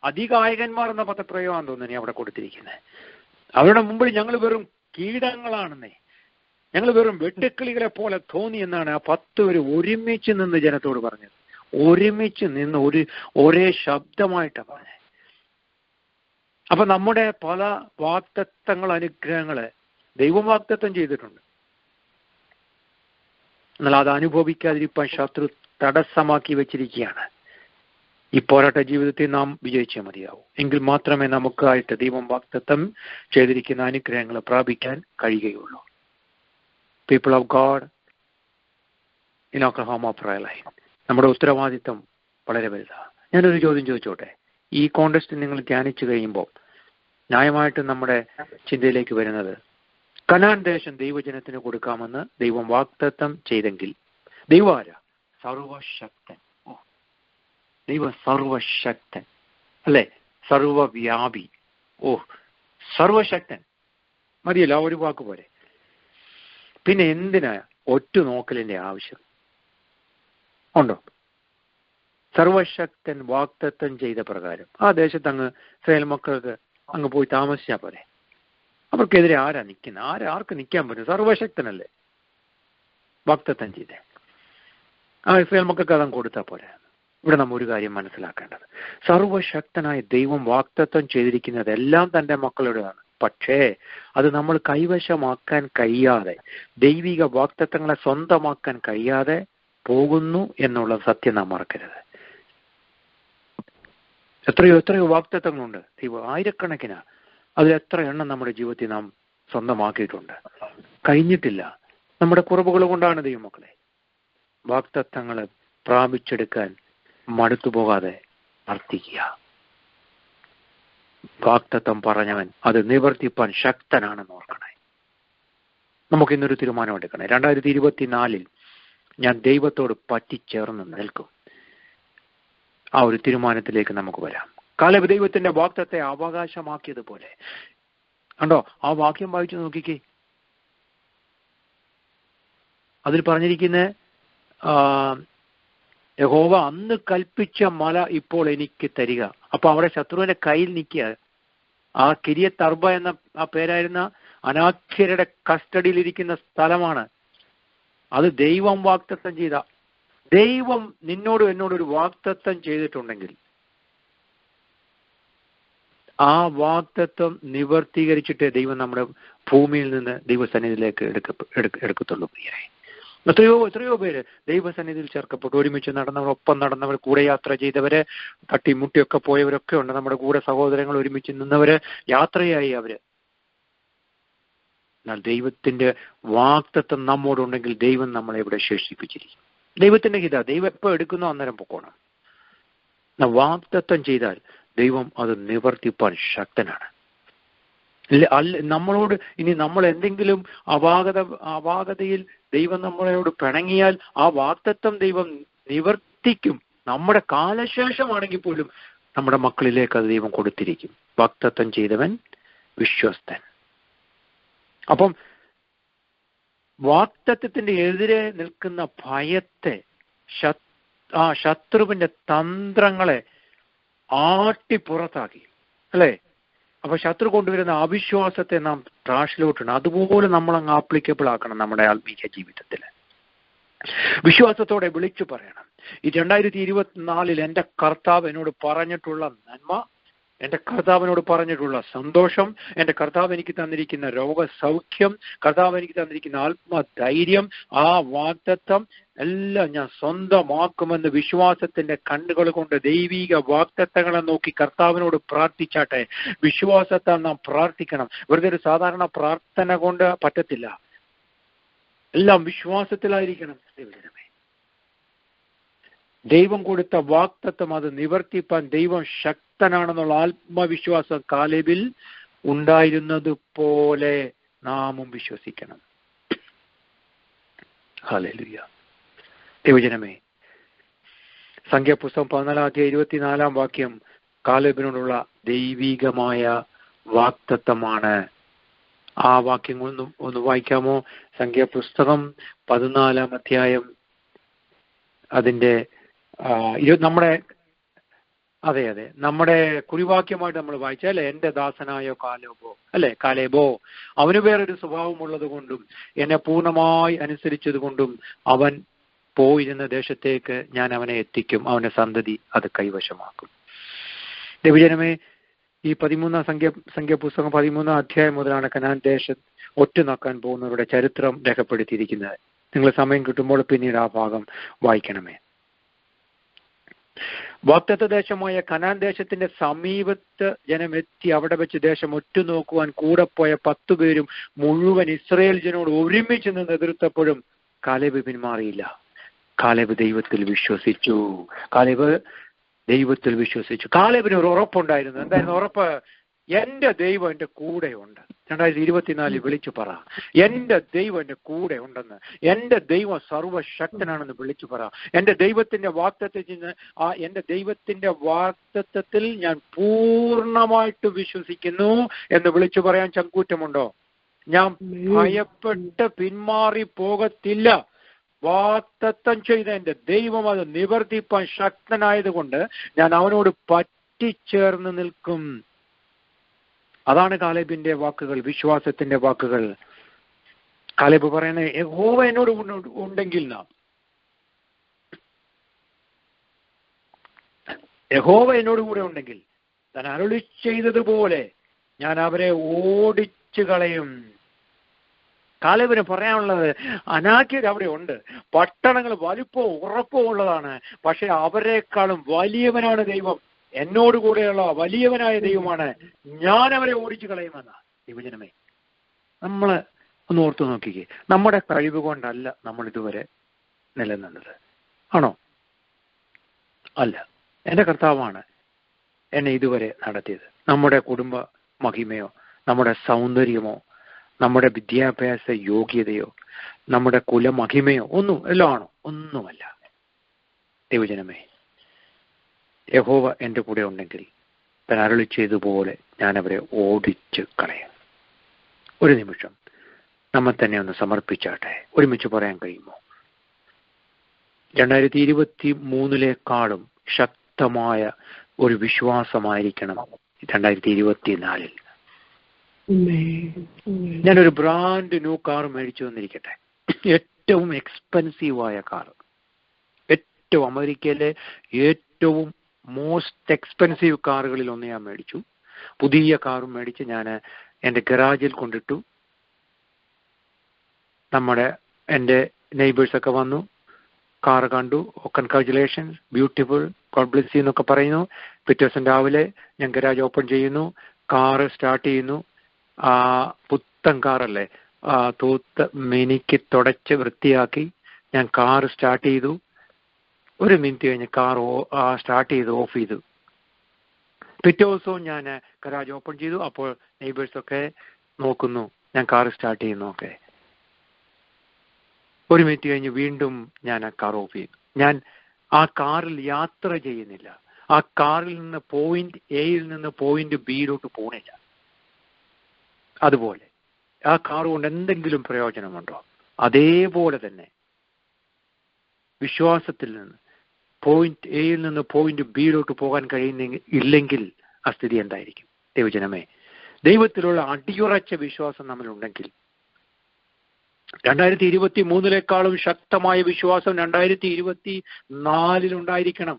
അതികായകന്മാർ എന്ന പദപ്രയോഗം തോന്നുന്നു അവിടെ കൊടുത്തിരിക്കുന്നത്. അവരുടെ മുമ്പിൽ ഞങ്ങൾ വെറും കീടങ്ങളാണെന്നേ, ഞങ്ങൾ വെറും വെട്ടുക്കിളികളെ പോലെ തോന്നി എന്നാണ് ആ 10 പേര് ഒരുമിച്ച് നിന്ന് ജനത്തോട് പറഞ്ഞത്. ഒരുമിച്ച് നിന്ന് ഒരേ ശബ്ദമായിട്ടാണ് പറഞ്ഞത്. അപ്പൊ നമ്മുടെ പല വാഗ്ദത്തങ്ങൾ, അനുഗ്രഹങ്ങള് ദൈവം വാഗ്ദത്തം ചെയ്തിട്ടുണ്ട്. എന്നാൽ അത് അനുഭവിക്കാതിരിക്കാൻ ശത്രു തടസ്സമാക്കി വെച്ചിരിക്കുകയാണ്. ഈ പോരാട്ട ജീവിതത്തിൽ നാം വിജയിച്ചേ മതിയാവും. എങ്കിൽ മാത്രമേ നമുക്കായിട്ട് ദൈവം വാഗ്ദത്തം ചെയ്തിരിക്കുന്ന അനുഗ്രഹങ്ങൾ പ്രാപിക്കാൻ കഴിയുകയുള്ളൂ. People of God in Oklahoma prayer line, നമ്മുടെ ഉത്തരവാദിത്വം വളരെ വലുതാണ്. ഞാനൊരു ചോദ്യം ചോദിച്ചോട്ടെ. ഈ കോൺടെസ്റ്റ് നിങ്ങൾ ധ്യാനിച്ചു കഴിയുമ്പോൾ ന്യായമായിട്ടും നമ്മുടെ ചിന്തയിലേക്ക് വരുന്നത്, കനാൻ ദേശം ദൈവജനത്തിന് കൊടുക്കാമെന്ന് ദൈവം വാഗ്ദത്തം ചെയ്തെങ്കിൽ ദൈവം ആരാ? സർവശക്തൻ. ദൈവം സർവശക്തൻ അല്ലെ, സർവവ്യാപി. സർവശക്തൻ മതിയല്ല, ഒരു വാക്ക് പോലെ. പിന്നെ എന്തിനാ ഒറ്റ നോക്കലിന്റെ ആവശ്യം ഉണ്ടോ? സർവശക്തൻ വാഗ്ദത്തം ചെയ്ത പ്രകാരം ആ ദേശത്ത് അങ്ങ് ഇസ്രായേൽ മക്കൾക്ക് അങ്ങ് പോയി താമസിച്ചാൽ പോരെ. അവർക്കെതിരെ ആരാ നിൽക്കുന്നത്? ആർക്ക് നിൽക്കാൻ പറ്റും? സർവശക്തനല്ലേ വാഗ്ദത്തം ചെയ്തേ. ആ ഇസ്രായേൽ മക്കൾക്ക് അതങ്ങ് കൊടുത്താൽ പോരെ. ഇവിടെ നമ്മ ഒരു കാര്യം മനസ്സിലാക്കേണ്ടത്, സർവശക്തനായ ദൈവം വാഗ്ദത്തം ചെയ്തിരിക്കുന്നതെല്ലാം തൻ്റെ മക്കളുടേതാണ്. പക്ഷേ അത് നമ്മൾ കൈവശമാക്കാൻ കഴിയാതെ, ദൈവിക വാഗ്ദത്തങ്ങളെ സ്വന്തമാക്കാൻ കഴിയാതെ പോകുന്നു എന്നുള്ള സത്യം നാം മറക്കരുത്. എത്രയോ വാഗ്ദത്തങ്ങളുണ്ട് ദൈവം, ആയിരക്കണക്കിന്. അതിലെത്ര എണ്ണം നമ്മുടെ ജീവിതത്തിൽ നാം സ്വന്തമാക്കിയിട്ടുണ്ട്? കഴിഞ്ഞിട്ടില്ല. നമ്മുടെ കുറവുകൾ കൊണ്ടാണ് ദൈവമക്കളെ. വാഗ്ദത്തങ്ങൾ പ്രാപിച്ചെടുക്കാൻ മടുത്തു പോകാതെ പ്രാർത്ഥിക്കുക. വാഗ്ദത്തം പറഞ്ഞവൻ അത് നിവർത്തിപ്പാൻ ശക്തനാണെന്ന് ഓർക്കണേ. നമുക്കിന്നൊരു തീരുമാനം എടുക്കണേ. 2024 ഞാൻ ദൈവത്തോട് പറ്റിച്ചേർന്ന് നിൽക്കും. ആ ഒരു തീരുമാനത്തിലേക്ക് നമുക്ക് വരാം. കാലേബ് ദൈവത്തിന്റെ വാഗ്ദത്തെ അവകാശമാക്കിയതുപോലെ. കണ്ടോ, ആ വാക്യം വായിച്ചു നോക്കിക്കേ. അതിൽ പറഞ്ഞിരിക്കുന്ന യഹോവ അന്ന് കൽപ്പിച്ച മല ഇപ്പോൾ എനിക്ക് തരിക. അപ്പൊ അവിടെ ശത്രുവിന്റെ കയ്യിൽ നിൽക്കുക. ആ കിരിയത്ത് അർബ എന്ന ആ പേരായിരുന്ന അനാഖ്യരുടെ കസ്റ്റഡിയിലിരിക്കുന്ന സ്ഥലമാണ്. അത് ദൈവം വാഗ്ദത്തം ചെയ്ത. ദൈവം നിന്നോടും എന്നോടൊരു വാഗ്ദത്തം ചെയ്തിട്ടുണ്ടെങ്കിൽ ആ വാഗ്ദത്തം നിവർത്തീകരിച്ചിട്ടേ ദൈവം നമ്മുടെ ഭൂമിയിൽ നിന്ന് ദൈവസന്നിധിയിലേക്ക് എടുക്കത്തുള്ളൂ. പ്രിയരെ, എത്രയോ പേര് ദൈവസന്നിധിയിൽ ചേർക്കപ്പെട്ടു. ഒരുമിച്ച് നടന്നവർ, ഒപ്പം നടന്നവർ, കൂടെ യാത്ര ചെയ്തവര്, തട്ടിമുട്ടിയൊക്കെ പോയവരൊക്കെ ഉണ്ട്. നമ്മുടെ കൂടെ സഹോദരങ്ങൾ, ഒരുമിച്ച് നിന്നവര്, യാത്രയായി അവര്. എന്നാൽ ദൈവത്തിന്റെ വാഗ്ദത്തം നമ്മോടുണ്ടെങ്കിൽ ദൈവം നമ്മളെ ഇവിടെ ശേഷിപ്പിച്ചിരിക്കും. ദൈവത്തിന്റെ ഹിത ദൈവം എപ്പോ എടുക്കുന്നോ അന്നേരം പൊക്കോണം. വാഗ്ദത്തം ചെയ്താൽ ദൈവം അത് നിവർത്തിപ്പാൻ ശക്തനാണ്. നമ്മളോട് ഇനി നമ്മൾ എന്തെങ്കിലും അപാകതയിൽ ദൈവം നമ്മളോട് പിണങ്ങിയാൽ ആ വാഗ്ദത്തം ദൈവം നിവർത്തിക്കും. നമ്മുടെ കാലശേഷമാണെങ്കിൽ പോലും നമ്മുടെ മക്കളിലേക്ക് അത് ദൈവം കൊടുത്തിരിക്കും. വാഗ്ദത്തം ചെയ്തവൻ വിശ്വസ്തൻ. അപ്പം വാഗ്ദത്തത്തിന്റെ എതിരെ നിൽക്കുന്ന ഭയത്തെ, ആ ശത്രുവിന്റെ തന്ത്രങ്ങളെ ആട്ടി പുറത്താക്കി അല്ലേ? അപ്പൊ ശത്രു കൊണ്ടുവരുന്ന അവിശ്വാസത്തെ നാം ട്രാഷിലോട്ടാണ്. അതുപോലെ നമ്മൾ അങ്ങ് ആപ്ലിക്കബിൾ ആക്കണം നമ്മുടെ ആത്മീയ ജീവിതത്തിൽ. വിശ്വാസത്തോടെ വിളിച്ചു പറയണം, ഈ 2024 എൻ്റെ കർത്താവ് എന്നോട് പറഞ്ഞിട്ടുള്ള നന്മ, എൻ്റെ കർത്താവിനോട് പറഞ്ഞിട്ടുള്ള സന്തോഷം, എൻ്റെ കർത്താവ് എനിക്ക് തന്നിരിക്കുന്ന രോഗസൗഖ്യം, കർത്താവ് എനിക്ക് തന്നിരിക്കുന്ന ആത്മധൈര്യം, ആ വാഗ്ദത്തം എല്ലാം ഞാൻ സ്വന്തമാക്കുമെന്ന് വിശ്വാസത്തിന്റെ കണ്ണുകൾ കൊണ്ട് ദൈവിക വാഗ്ദത്തങ്ങളെ നോക്കി കർത്താവിനോട് പ്രാർത്ഥിച്ചാട്ടെ. വിശ്വാസത്താൽ നാം പ്രാർത്ഥിക്കണം. വെറുതെ ഒരു സാധാരണ പ്രാർത്ഥന കൊണ്ട് പറ്റത്തില്ല. എല്ലാം വിശ്വാസത്തിലായിരിക്കണം. ദൈവം കൊടുത്ത വാഗ്ദത്തം അത് നിവർത്തിപ്പാൻ ദൈവം ശക്തനാണെന്നുള്ള ആത്മവിശ്വാസം കാലേബിൽ ഉണ്ടായിരുന്നത് പോലെ നാമും വിശ്വസിക്കണം. ഹല്ലേലൂയ. ദൈവജനമേ, സംഖ്യാപുസ്തകം 14:24 കാലേബിനോടുള്ള ദൈവികമായ വാഗ്ദത്തമാണ്. ആ വാക്യം ഒന്ന് വായിക്കാമോ? സംഖ്യാപുസ്തകം 14 അതിന്റെ നമ്മുടെ കുറിവാക്യമായിട്ട് നമ്മൾ വായിച്ചാൽ എന്റെ ദാസനായ കാലേബോ അവന് വേറൊരു സ്വഭാവമുള്ളത് കൊണ്ടും എന്നെ പൂർണ്ണമായി അനുസരിച്ചത് കൊണ്ടും അവൻ പോയിരുന്ന ദേശത്തേക്ക് ഞാൻ അവനെ എത്തിക്കും, അവന്റെ സന്തതി അത് കൈവശമാക്കും. ദൈവജനമേ, ഈ 13 സംഖ്യാപുസ്തകം 13 മുതലാണ് കനാൻ ദേശം ഒറ്റുനോക്കാൻ പോകുന്നവരുടെ ചരിത്രം രേഖപ്പെടുത്തിയിരിക്കുന്നത്. നിങ്ങൾ സമയം കിട്ടുമ്പോൾ പിന്നീട് ആ ഭാഗം വായിക്കണമേ. വാഗ്ദത്ത ദേശമായ കനാൻ ദേശത്തിന്റെ സമീപത്ത് ജനമെത്തി അവിടെ വെച്ച് ദേശം ഒറ്റുനോക്കുവാൻ കൂടെ പോയ 10 പേരും മുഴുവൻ ഇസ്രായേൽ ജനോട് ഒരുമിച്ച് നിന്ന് എതിർത്തപ്പോഴും കാലേബ് പിന്മാറിയില്ല. കാലേബ് ദൈവത്തിൽ വിശ്വസിച്ചു. കാലേബിന് ഒരു ഉറപ്പുണ്ടായിരുന്നു. എന്തായിരുന്നു ഉറപ്പ്? എന്റെ ദൈവം എന്റെ കൂടെയുണ്ട്. 2024 വിളിച്ചു പറ, എന്റെ ദൈവം എന്റെ കൂടെ ഉണ്ടെന്ന്. എന്റെ ദൈവം സർവശക്തനാണെന്ന് വിളിച്ചു പറ. എന്റെ ദൈവത്തിന്റെ വാഗ്ദത്തത്തിൽ ഞാൻ പൂർണ്ണമായിട്ട് വിശ്വസിക്കുന്നു എന്ന് വിളിച്ചു പറയാൻ ചങ്കൂറ്റമുണ്ടോ? ഞാൻ ഭയപ്പെട്ട് പിന്മാറി പോകത്തില്ല. വാഗ്ദത്തം ചെയ്ത എന്റെ ദൈവം അത് നിവർത്തിപ്പാൻ ശക്തനായതുകൊണ്ട് ഞാൻ അവനോട് പറ്റിച്ചേർന്ന് നിൽക്കും. അതാണ് കാലേബിന്റെ വാക്കുകൾ, വിശ്വാസത്തിന്റെ വാക്കുകൾ. കാലേബ് പറയുന്നത്, യഹോവ എന്നോട് ഉണ്ടെങ്കിൽ യഹോവ എന്നോട് കൂടെ ഉണ്ടെങ്കിൽ താൻ അരുളി ചെയ്തതുപോലെ ഞാൻ അവരെ ഓടിച്ചു കളയും. കാലേബിന് പറയാനുള്ളത്, അനാക്യർ അവിടെ ഉണ്ട്, പട്ടണങ്ങൾ വലിപ്പവും ഉറപ്പവും ഉള്ളതാണ്, പക്ഷെ അവരെക്കാളും വലിയവനാണ് ദൈവം. എന്നോടുകൂടെയുള്ള വലിയവനായ ദൈവമാണ്. ഞാൻ അവരെ ഓടിച്ചു കളയുമെന്ന. ദൈവജനമേ, നമ്മൾ ഒന്ന് ഓർത്തു നോക്കിക്കേ. നമ്മുടെ കഴിവ് കൊണ്ടല്ല നമ്മൾ ഇതുവരെ നിലനിന്നത്, ആണോ? അല്ല, എൻ്റെ കർത്താവാണ് എന്നെ ഇതുവരെ നടത്തിയത്. നമ്മുടെ കുടുംബ മഹിമയോ നമ്മുടെ സൗന്ദര്യമോ നമ്മുടെ വിദ്യാഭ്യാസ യോഗ്യതയോ നമ്മുടെ കുലമഹിമയോ എല്ലാം ആണോ? ഒന്നുമല്ല. ദൈവജനമേ, യഹോവ എൻ്റെ കൂടെ ഉണ്ടെങ്കിൽ താൻ അരുളി ചെയ്തതുപോലെ ഞാൻ അവരെ ഓടിച്ച് കളയും. ഒരു നിമിഷം നമ്മെ തന്നെ ഒന്ന് സമർപ്പിച്ചാട്ടെ. ഒരുമിച്ച് പറയാൻ കഴിയുമോ? 2023 ശക്തമായ ഒരു വിശ്വാസമായിരിക്കണം 2024. ഞാനൊരു ബ്രാൻഡ് ന്യൂ കാർ മേടിച്ചു വന്നിരിക്കട്ടെ. ഏറ്റവും എക്സ്പെൻസീവായ കാർ, ഏറ്റവും അമേരിക്കയിലെ ഏറ്റവും മോസ്റ്റ് എക്സ്പെൻസീവ് കാറുകളിൽ ഒന്ന് ഞാൻ മേടിച്ചു. പുതിയ കാറും മേടിച്ച് ഞാൻ എൻ്റെ ഗരാജിൽ കൊണ്ടിട്ടു. എൻ്റെ നെയ്ബേഴ്സൊക്കെ വന്നു, കാർ കണ്ടു. Congratulations, beautiful, God bless you എന്നൊക്കെ പറയുന്നു. പിറ്റേ ദിവസം രാവിലെ ഞാൻ ഗരാജ് ഓപ്പൺ ചെയ്യുന്നു, കാറ് സ്റ്റാർട്ട് ചെയ്യുന്നു. പുത്തൻ കാറല്ലേ, തൂത്ത് മിനിക്ക് തുടച്ച് വൃത്തിയാക്കി ഞാൻ കാറ് സ്റ്റാർട്ട് ചെയ്തു. 1 മിനിറ്റ് കഴിഞ്ഞ് കാർ സ്റ്റാർട്ട് ചെയ്ത് ഓഫ് ചെയ്തു. പിറ്റേ ദിവസവും ഞാൻ ഗരാജ് ഓപ്പൺ ചെയ്തു. അപ്പോൾ നെയ്ബേഴ്സൊക്കെ നോക്കുന്നു ഞാൻ കാർ സ്റ്റാർട്ട് ചെയ്യുന്നൊക്കെ. 1 മിനിറ്റ് കഴിഞ്ഞ് വീണ്ടും ഞാൻ ആ കാർ ഓഫ് ചെയ്തു. ഞാൻ ആ കാറിൽ യാത്ര ചെയ്യുന്നില്ല. ആ കാറിൽ നിന്ന് പോയിന്റ് എയിൽ നിന്ന് പോയിന്റ് ബിയിലോട്ട് പോണില്ല. അതുപോലെ ആ കാർ കൊണ്ട് എന്തെങ്കിലും പ്രയോജനമുണ്ടോ? അതേപോലെ തന്നെ വിശ്വാസത്തിൽ നിന്ന് പോയിന്റ് എയിൽ നിന്ന് പോയിന്റ് ബിയിലോട്ട് പോകാൻ ഇല്ലെങ്കിൽ ആ സ്ഥിതി എന്തായിരിക്കും? ദൈവജനമേ, ദൈവത്തിലുള്ള അടിയുറച്ച വിശ്വാസം നമ്മളുണ്ടെങ്കിൽ 2023 ശക്തമായ വിശ്വാസം 2024 ഉണ്ടായിരിക്കണം.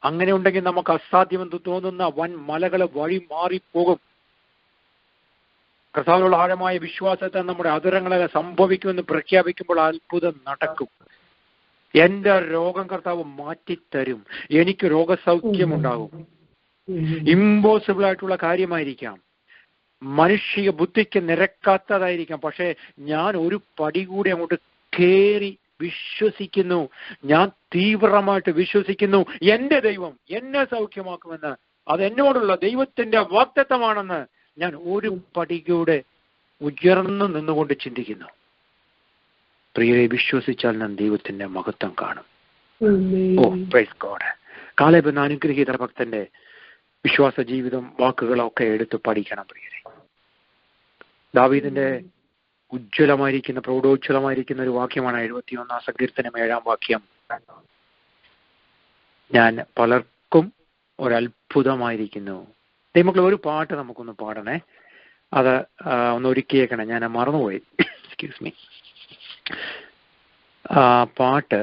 അങ്ങനെ ഉണ്ടെങ്കിൽ നമുക്ക് അസാധ്യമെന്ന് തോന്നുന്ന വൻ മലകളെ വഴി മാറിപ്പോകും. കർത്താവിനുള്ള ആഴമായ വിശ്വാസത്തെ നമ്മുടെ അതിരങ്ങളെ സംഭവിക്കുമെന്ന് പ്രഖ്യാപിക്കുമ്പോൾ അത്ഭുതം നടക്കും. എന്റെ രോഗം കർത്താവ് മാറ്റിത്തരും. എനിക്ക് രോഗസൗഖ്യമുണ്ടാകും. ഇമ്പോസിബിൾ ആയിട്ടുള്ള കാര്യമായിരിക്കാം, മനുഷ്യ ബുദ്ധിക്ക് നിരക്കാത്തതായിരിക്കാം. പക്ഷേ ഞാൻ ഒരു പടി കൂടി അങ്ങോട്ട് കയറി വിശ്വസിക്കുന്നു. ഞാൻ തീവ്രമായിട്ട് വിശ്വസിക്കുന്നു എന്റെ ദൈവം എന്നെ സൗഖ്യമാക്കുമെന്ന്. അത് എന്നോടുള്ള ദൈവത്തിന്റെ വാഗ്ദത്തമാണെന്ന് ഞാൻ ഒരു പടി കൂടെ ഉയർന്നു നിന്നുകൊണ്ട് ചിന്തിക്കുന്നു. പ്രിയരെ, വിശ്വസിച്ചാൽ ഞാൻ ദൈവത്തിന്റെ മഹത്വം കാണും. ഓ പ്രൈസ് ഗോഡ്. കാലേബ് എന്ന അനുഗ്രഹീത ഭക്തന്റെ വിശ്വാസ ജീവിതം വാക്കുകളൊക്കെ എടുത്ത് പഠിക്കണം പ്രിയരെ. ദാവീദിന്റെ ഉജ്ജ്വലമായിരിക്കുന്ന പ്രൗഢോജ്വലമായിരിക്കുന്ന ഒരു വാക്യമാണ് 71 സങ്കീർത്തനം 7 വാക്യം. ഞാൻ പലർക്കും ഒരത്ഭുതമായിരിക്കുന്നു. ദൈവമക്കളെ, ഒരു പാട്ട് നമുക്കൊന്ന് പാടണേ. അത് ഒന്ന് ഒരുക്കിയേക്കണം, ഞാൻ മറന്നുപോയി. Excuse me. പാട്ട്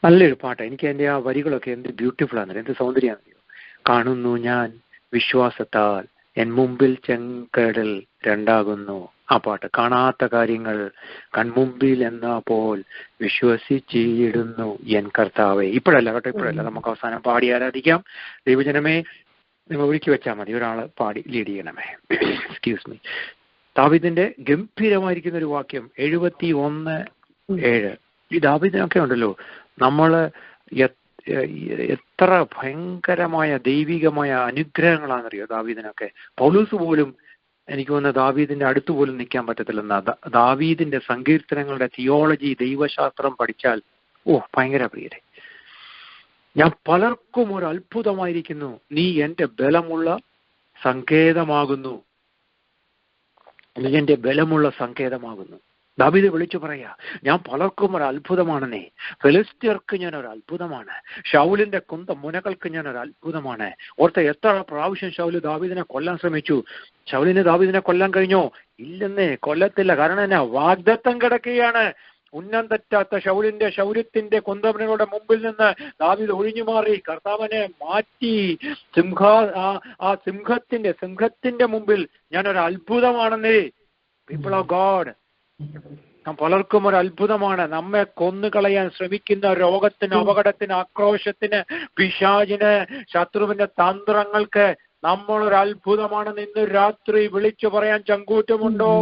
നല്ലൊരു പാട്ട്. എനിക്ക് എൻ്റെ ആ വരികളൊക്കെ എന്ത് ബ്യൂട്ടിഫുൾ ആണെന്നറിയോ, എന്ത് സൗന്ദര്യമാണെന്നറിയോ. കാണുന്നു ഞാൻ വിശ്വാസത്താൽ എൻ മുമ്പിൽ ചെങ്കടൽ രണ്ടാകുന്നു. ആ പാട്ട്. കാണാത്ത കാര്യങ്ങൾ കൺമുമ്പിൽ എന്നാ പോൽ വിശ്വസിച്ചിടുന്നു എൻ കർത്താവേ. ഇപ്പോഴല്ല കേട്ടോ, ഇപ്പോഴല്ല. നമുക്ക് അവസാനം പാടി ആരാധിക്കാം. ദൈവജനമേ, നിങ്ങൾ ഒരുക്കി വെച്ചാൽ മതി, ഒരാള് പാടി ലീഡ് ചെയ്യണമേ. Excuse me. ദാവീദിന്റെ ഗംഭീരമായിരിക്കുന്ന ഒരു വാക്യം 71:7. ഈ ദാവീദിനൊക്കെ ഉണ്ടല്ലോ, നമ്മള് എത്ര ഭയങ്കരമായ ദൈവികമായ അനുഗ്രഹങ്ങളാണെന്നറിയോ ദാവീദിനൊക്കെ. പൗലോസ് പോലും എനിക്ക് തോന്നുന്ന ദാവീദിന്റെ അടുത്ത് പോലും നിൽക്കാൻ പറ്റത്തില്ലെന്ന. ദാവീദിന്റെ സങ്കീർത്തനങ്ങളുടെ തിയോളജി, ദൈവശാസ്ത്രം പഠിച്ചാൽ ഭയങ്കര പ്രിയരെ. ഞാൻ പലർക്കും ഒരു അത്ഭുതമായിരിക്കുന്നു, നീ എന്റെ ബലമുള്ള സങ്കേതമാകുന്നു. നീ എന്റെ ബലമുള്ള സങ്കേതമാകുന്നു. ദാവീദ് വിളിച്ചു പറയാ, ഞാൻ പലർക്കും ഒരു അത്ഭുതമാണെന്നേ. ഫെലിസ്ത്യർക്ക് ഞാൻ ഒരു അത്ഭുതമാണ്. ശൗലിന്റെ മുനകൾക്ക് ഞാൻ ഒരു അത്ഭുതമാണ്. ഓർത്ത എത്ര പ്രാവശ്യം ശൗല് ദാവീദിനെ കൊല്ലാൻ ശ്രമിച്ചു. ശൗലിന് ദാവീദിനെ കൊല്ലാൻ കഴിഞ്ഞോ? ഇല്ലെന്നേ, കൊല്ലത്തില്ല. കാരണം എന്നാ? വാഗ്ദത്തം കിടക്കുകയാണ്. ഉന്നം തെറ്റാത്ത ശൗലിന്റെ ശൗര്യത്തിന്റെ കുന്തമുനകളുടെ മുമ്പിൽ നിന്ന് ദാവീദ് ഒഴിഞ്ഞു മാറി കർത്താവിനെ മാറ്റി. സിംഹത്തിന്റെ മുമ്പിൽ ഞാൻ ഒരു അത്ഭുതമാണെന്നേ. പീപ്പിൾ ഓഫ് ഗോഡ്, പലർക്കും ഒരു അത്ഭുതമാണ്. നമ്മെ കൊന്നുകളയാൻ ശ്രമിക്കുന്ന രോഗത്തിന്, അപകടത്തിന്, ആക്രോശത്തിന്, പിശാചിന്, ശത്രുവിന്റെ തന്ത്രങ്ങൾക്ക് നമ്മളൊരു അത്ഭുതമാണെന്ന് ഇന്ന് രാത്രി വിളിച്ചു പറയാൻ ചങ്കൂറ്റമുണ്ടോ?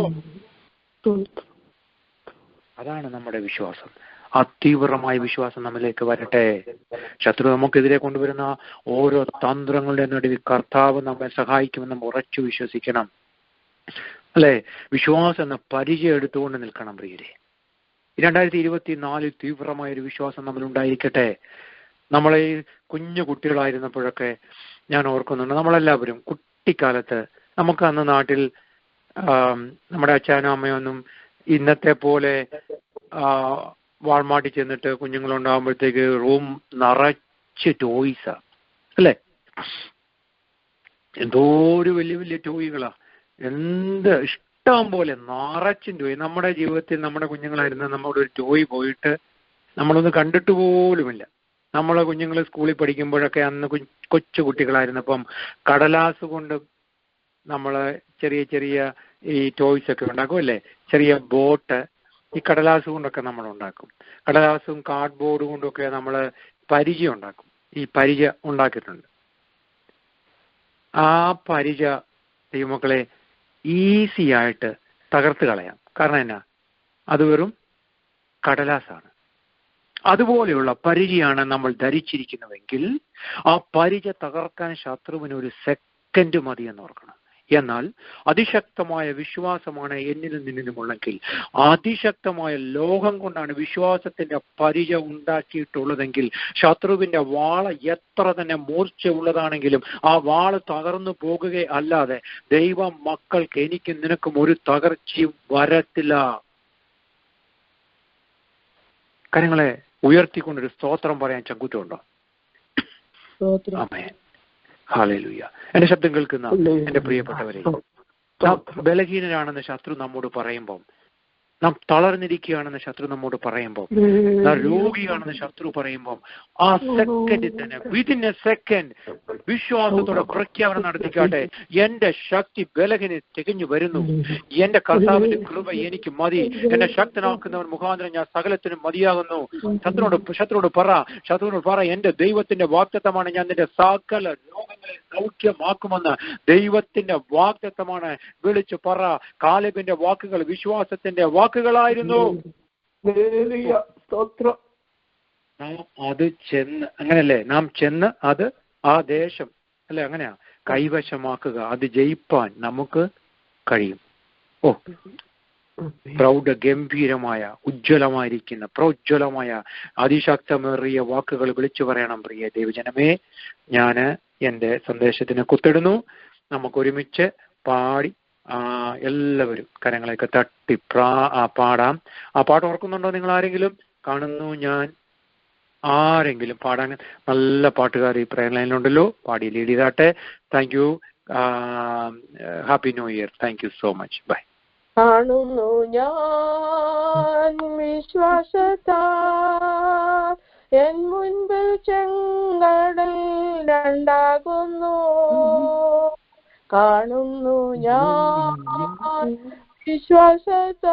അതാണ് നമ്മുടെ വിശ്വാസം. അതീവ്രമായ വിശ്വാസം നമ്മിലേക്ക് വരട്ടെ. ശത്രു നമുക്കെതിരെ കൊണ്ടുവരുന്ന ഓരോ തന്ത്രങ്ങളുടെ നടുവിൽ കർത്താവ് നമ്മെ സഹായിക്കുമെന്ന് ഉറച്ചു വിശ്വസിക്കണം. അല്ലെ? വിശ്വാസം എന്ന പരിചയം എടുത്തുകൊണ്ട് നിൽക്കണം പ്രിയരെ. 2024 തീവ്രമായ ഒരു വിശ്വാസം നമ്മളുണ്ടായിരിക്കട്ടെ. നമ്മളെ കുഞ്ഞു കുട്ടികളായിരുന്നപ്പോഴൊക്കെ ഞാൻ ഓർക്കുന്നുണ്ട്, നമ്മളെല്ലാവരും കുട്ടിക്കാലത്ത് നമുക്ക് അന്ന് നാട്ടിൽ നമ്മുടെ അച്ഛനും അമ്മയൊന്നും ഇന്നത്തെ പോലെ വാൾമാർട്ടിൽ ചെന്നിട്ട് കുഞ്ഞുങ്ങളുണ്ടാകുമ്പോഴത്തേക്ക് റൂം നിറച്ച് ടോയ്സാ, അല്ലേ? എന്തോ ഒരു വലിയ വലിയ ടോയ്കളാ, എന്ത് ഇഷ്ടം പോലെ നിറച്ചും ടോയ്. നമ്മുടെ ജീവിതത്തിൽ നമ്മുടെ കുഞ്ഞുങ്ങളായിരുന്ന നമ്മുടെ ഒരു ടോയ് പോയിട്ട് നമ്മളൊന്ന് കണ്ടിട്ട് പോലുമില്ല. നമ്മളെ കുഞ്ഞുങ്ങൾ സ്കൂളിൽ പഠിക്കുമ്പോഴൊക്കെ അന്ന് കൊച്ചു കുട്ടികളായിരുന്നപ്പം കടലാസ് കൊണ്ട് നമ്മൾ ചെറിയ ചെറിയ ഈ ടോയ്സ് ഒക്കെ ഉണ്ടാക്കും, അല്ലേ? ചെറിയ ബോട്ട് ഈ കടലാസ് കൊണ്ടൊക്കെ നമ്മൾ ഉണ്ടാക്കും. കടലാസും കാർഡ്ബോർഡ് കൊണ്ടൊക്കെ നമ്മൾ പരിച ഉണ്ടാക്കും. ഈ പരിച ഉണ്ടാക്കിയിട്ടുണ്ട്. ആ പരിച ദൈവമക്കളെ ഈസി ആയിട്ട് തകർത്ത് കളയാം. കാരണം എന്നാ? അത് വെറും കടലാസാണ്. അതുപോലെയുള്ള പരിചയാണ് നമ്മൾ ധരിച്ചിരിക്കുന്നുവെങ്കിൽ ആ പരിച തകർക്കാൻ ശത്രുവിന് ഒരു സെക്കൻഡ് മതി എന്ന് ഓർക്കണം. എന്നാൽ അതിശക്തമായ വിശ്വാസമാണ് എന്നിലും നിന്നിലുമുള്ളെങ്കിൽ, അതിശക്തമായ ലോകം കൊണ്ടാണ് വിശ്വാസത്തിന്റെ പരിച ഉണ്ടാക്കിയിട്ടുള്ളതെങ്കിൽ, ശത്രുവിന്റെ വാള് എത്ര തന്നെ മൂർച്ച ഉള്ളതാണെങ്കിലും ആ വാള് തകർന്നു പോകുക അല്ലാതെ ദൈവ മക്കൾക്ക് എനിക്കും നിനക്കും ഒരു തകർച്ചയും വരത്തില്ല. കാര്യങ്ങളെ ഉയർത്തിക്കൊണ്ടൊരു സ്തോത്രം പറയാൻ ചങ്കൂറ്റമുണ്ടോ? ആമേൻ, ഹല്ലേലൂയ. എന്റെ ശബ്ദം കേൾക്കുന്ന എന്റെ പ്രിയപ്പെട്ടവരെ, ബലഹീനരാണെന്ന് ശത്രു നമ്മോട് പറയുമ്പോൾ, നാം തളർന്നിരിക്കുകയാണെന്ന് ശത്രു നമ്മോട് പറയുമ്പോൾ, നാം രോഗിയാണെന്ന് ശത്രു പറയുമ്പോൾ, ആ സെക്കൻഡിൽ തന്നെ വിതിൻ എ സെക്കൻഡ് വിശ്വാസത്തോടെ പ്രഖ്യാപനം നടത്തിക്കാട്ടെ, എന്റെ ശക്തി ബലഹീന തികഞ്ഞു വരുന്നു. എന്റെ കർത്താവിന്റെ കൃപ എനിക്ക് മതി. എന്നെ ശക്തനാക്കുന്നവൻ മുഖാന്തരം ഞാൻ സകലത്തിനും മതിയാകുന്നു. ശത്രുവിനോട് പറ എന്റെ ദൈവത്തിന്റെ വാഗ്ദത്തമാണ്, ഞാൻ നിന്റെ സകല രോഗങ്ങളെ സൗഖ്യമാക്കുമെന്ന്. ദൈവത്തിന്റെ വാഗ്ദത്തമാണ്. വിളിച്ചു പറ. കാലേബിന്റെ വാക്കുകൾ വിശ്വാസത്തിന്റെ വാക്കുകളായിരുന്നു. നാം അത് ചെന്ന്, അങ്ങനല്ലേ, നാം ചെന്ന് അത് ആ ദേശം, അല്ലെ, അങ്ങനെയാ, കൈവശമാക്കുക. അത് ജയിപ്പാൻ നമുക്ക് കഴിയും. പ്രൗഢഗംഭീരമായ ഉജ്ജ്വലമായിരിക്കുന്ന പ്രോജ്വലമായ അതിശക്തമേറിയ വാക്കുകൾ വിളിച്ചു പറയണം. പ്രിയ ദൈവജനമേ, ഞാന് എന്റെ സന്ദേശത്തിന് കുത്തിടുന്നു. നമുക്കൊരുമിച്ച് പാടി എല്ലാവരും കരങ്ങളെയൊക്കെ തട്ടി പാടാം. ആ പാട്ട് ഓർക്കുന്നുണ്ടോ നിങ്ങൾ ആരെങ്കിലും? കാണുന്നു ഞാൻ. ആരെങ്കിലും പാടാൻ നല്ല പാട്ടുകാർ ഈ പ്രയർ ലൈനിലുണ്ടല്ലോ, പാടി ലീഡ് ചെയ്താട്ടെ. Thank you. Happy new year. Thank you so much. Bye. കാണുന്നു ഞാൻ വിശ്വാസത്താൽ എൻ മുൻപിൽ ചെങ്കടൽ രണ്ടാകുന്നു. കാണുന്നു ഞാൻ വിശ്വാസത്താൽ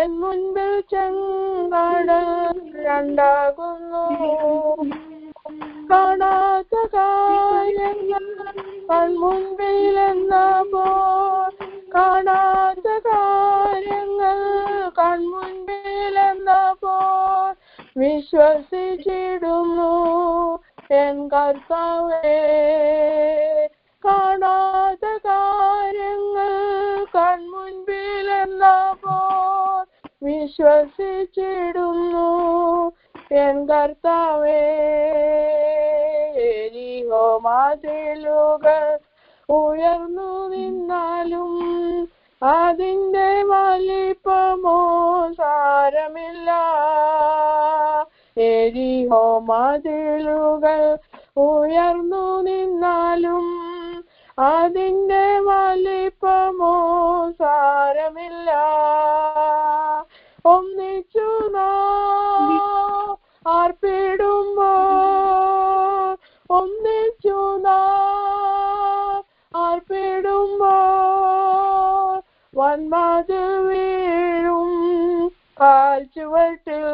എൻ മുൻപിൽ ചെങ്കടൽ രണ്ടാകുന്നു. കാണാത്ത കാര്യങ്ങൾ കൺമുൻപിലെന്നപ്പോൾ, കാണാത്ത കാര്യങ്ങൾ കൺമുൻപിലെന്നപ്പോൾ വിശ്വസിച്ചിടുന്നു എൻ കർത്താവേ. കാണാത്ത കാര്യങ്ങൾ കൺമുൻപിലെന്നപ്പോൾ വിശ്വസിച്ചിടുന്നു എൻ കർത്താവേ. എരിഹോ മതിലുകൾ ഉയർന്നു നിന്നാലും അതിന്റെ വലിപ്പമോ സാരമില്ല. എരിഹോ മതിലുകൾ ഉയർന്നു നിന്നാലും അതിന്റെ വലിപ്പമോ സാരമില്ല. ഒന്നിച്ചു നാം ആർപ്പിടുമ്പോ, ഒന്നിച്ചു നാം ആർപ്പിടുമ്പോ വന്മതിൽ വീഴും കാൽച്ചുവട്ടിൽ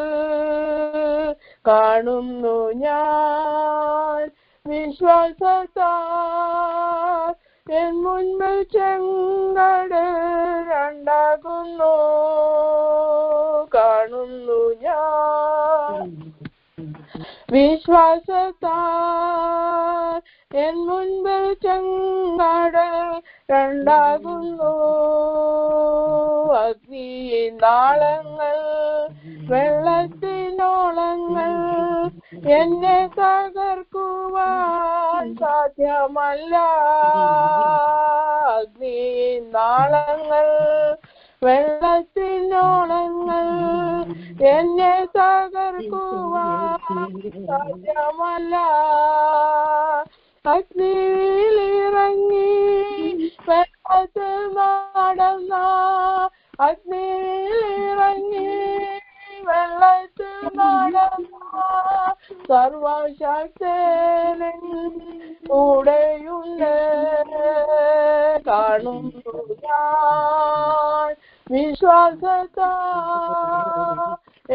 കാണുന്നു ഞാൻ വിശ്വാസത്താൽ എൻ മുൻപിൽ ചെങ്കടൽ രണ്ടാകുന്നു. കാണുന്നു ഞാൻ വിശ്വാസത്താൽ എൻ മുൻപിൽ ചെങ്കടൽ രണ്ടാകുന്നു. അഗ്നിനാളങ്ങൾ വെള്ളത്തിനോളങ്ങൾ എന്നെ തകർക്കുവാൻ സാധ്യമല്ല. അഗ്നിനാളങ്ങൾ വെള്ളത്തിനോളങ്ങൾ എന്നെ തകർക്കുവാൻ സാധ്യമല്ല. അഗ്നിയിലിറങ്ങി വെള്ളത്തിൽ നടന്ന, അഗ്നിയിലിറങ്ങി വെള്ളത്തിൽ നടന്ന സർവശക്തൻ കൂടെയുണ്ട്. കാണുന്നു ഞാൻ വിശ്വാസത്താൽ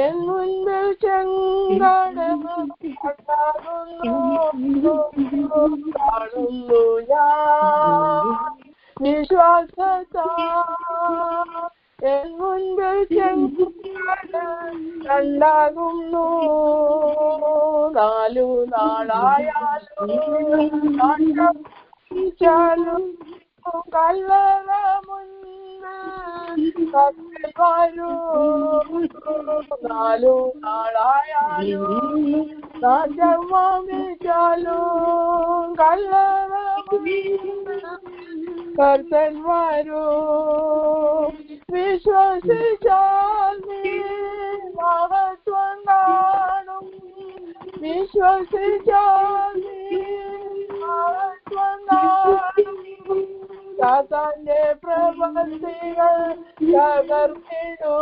എൻ മുൻപിൽ ചെങ്കടൽ രണ്ടാകുന്നു. കാണുന്നു ഞാൻ വിശ്വാസത്താൽ എൻ മുൻപിൽ ചെങ്കടൽ രണ്ടാകുന്നു. 4 നാളായാലും കല്ലറ മുൻപിൽ വരൂ. 4 നാളായാലും ജന്മമിച്ചാലും കല്ലറ മുൻപിൽ കർത്തൻ വരൂ. വിശ്വസിച്ചാൽ നീ മഹത്വം കാണും. വിശ്വസിച്ചാൽ നീ മഹത്വം കാണും. സാത്താന്റെ പ്രവൃത്തികൾ തകർത്തിടൂ.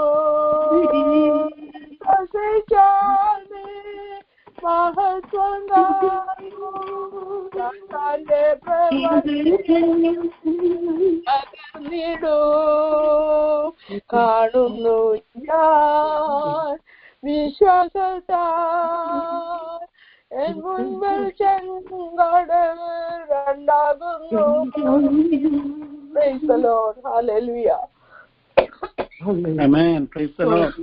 വിശ്വസിച്ചാൽ നീ മഹത്വം കാണും. സാത്താന്റെ പ്രവൃത്തികൾ തകർന്നിടൂ. കാണുന്നു ഞാൻ വിശ്വാസത്താൽ എൻ മുൻപിൽ ചെങ്കടൽ രണ്ടാകുന്നു. Praise the Lord. Hallelujah. Amen. Praise the Lord.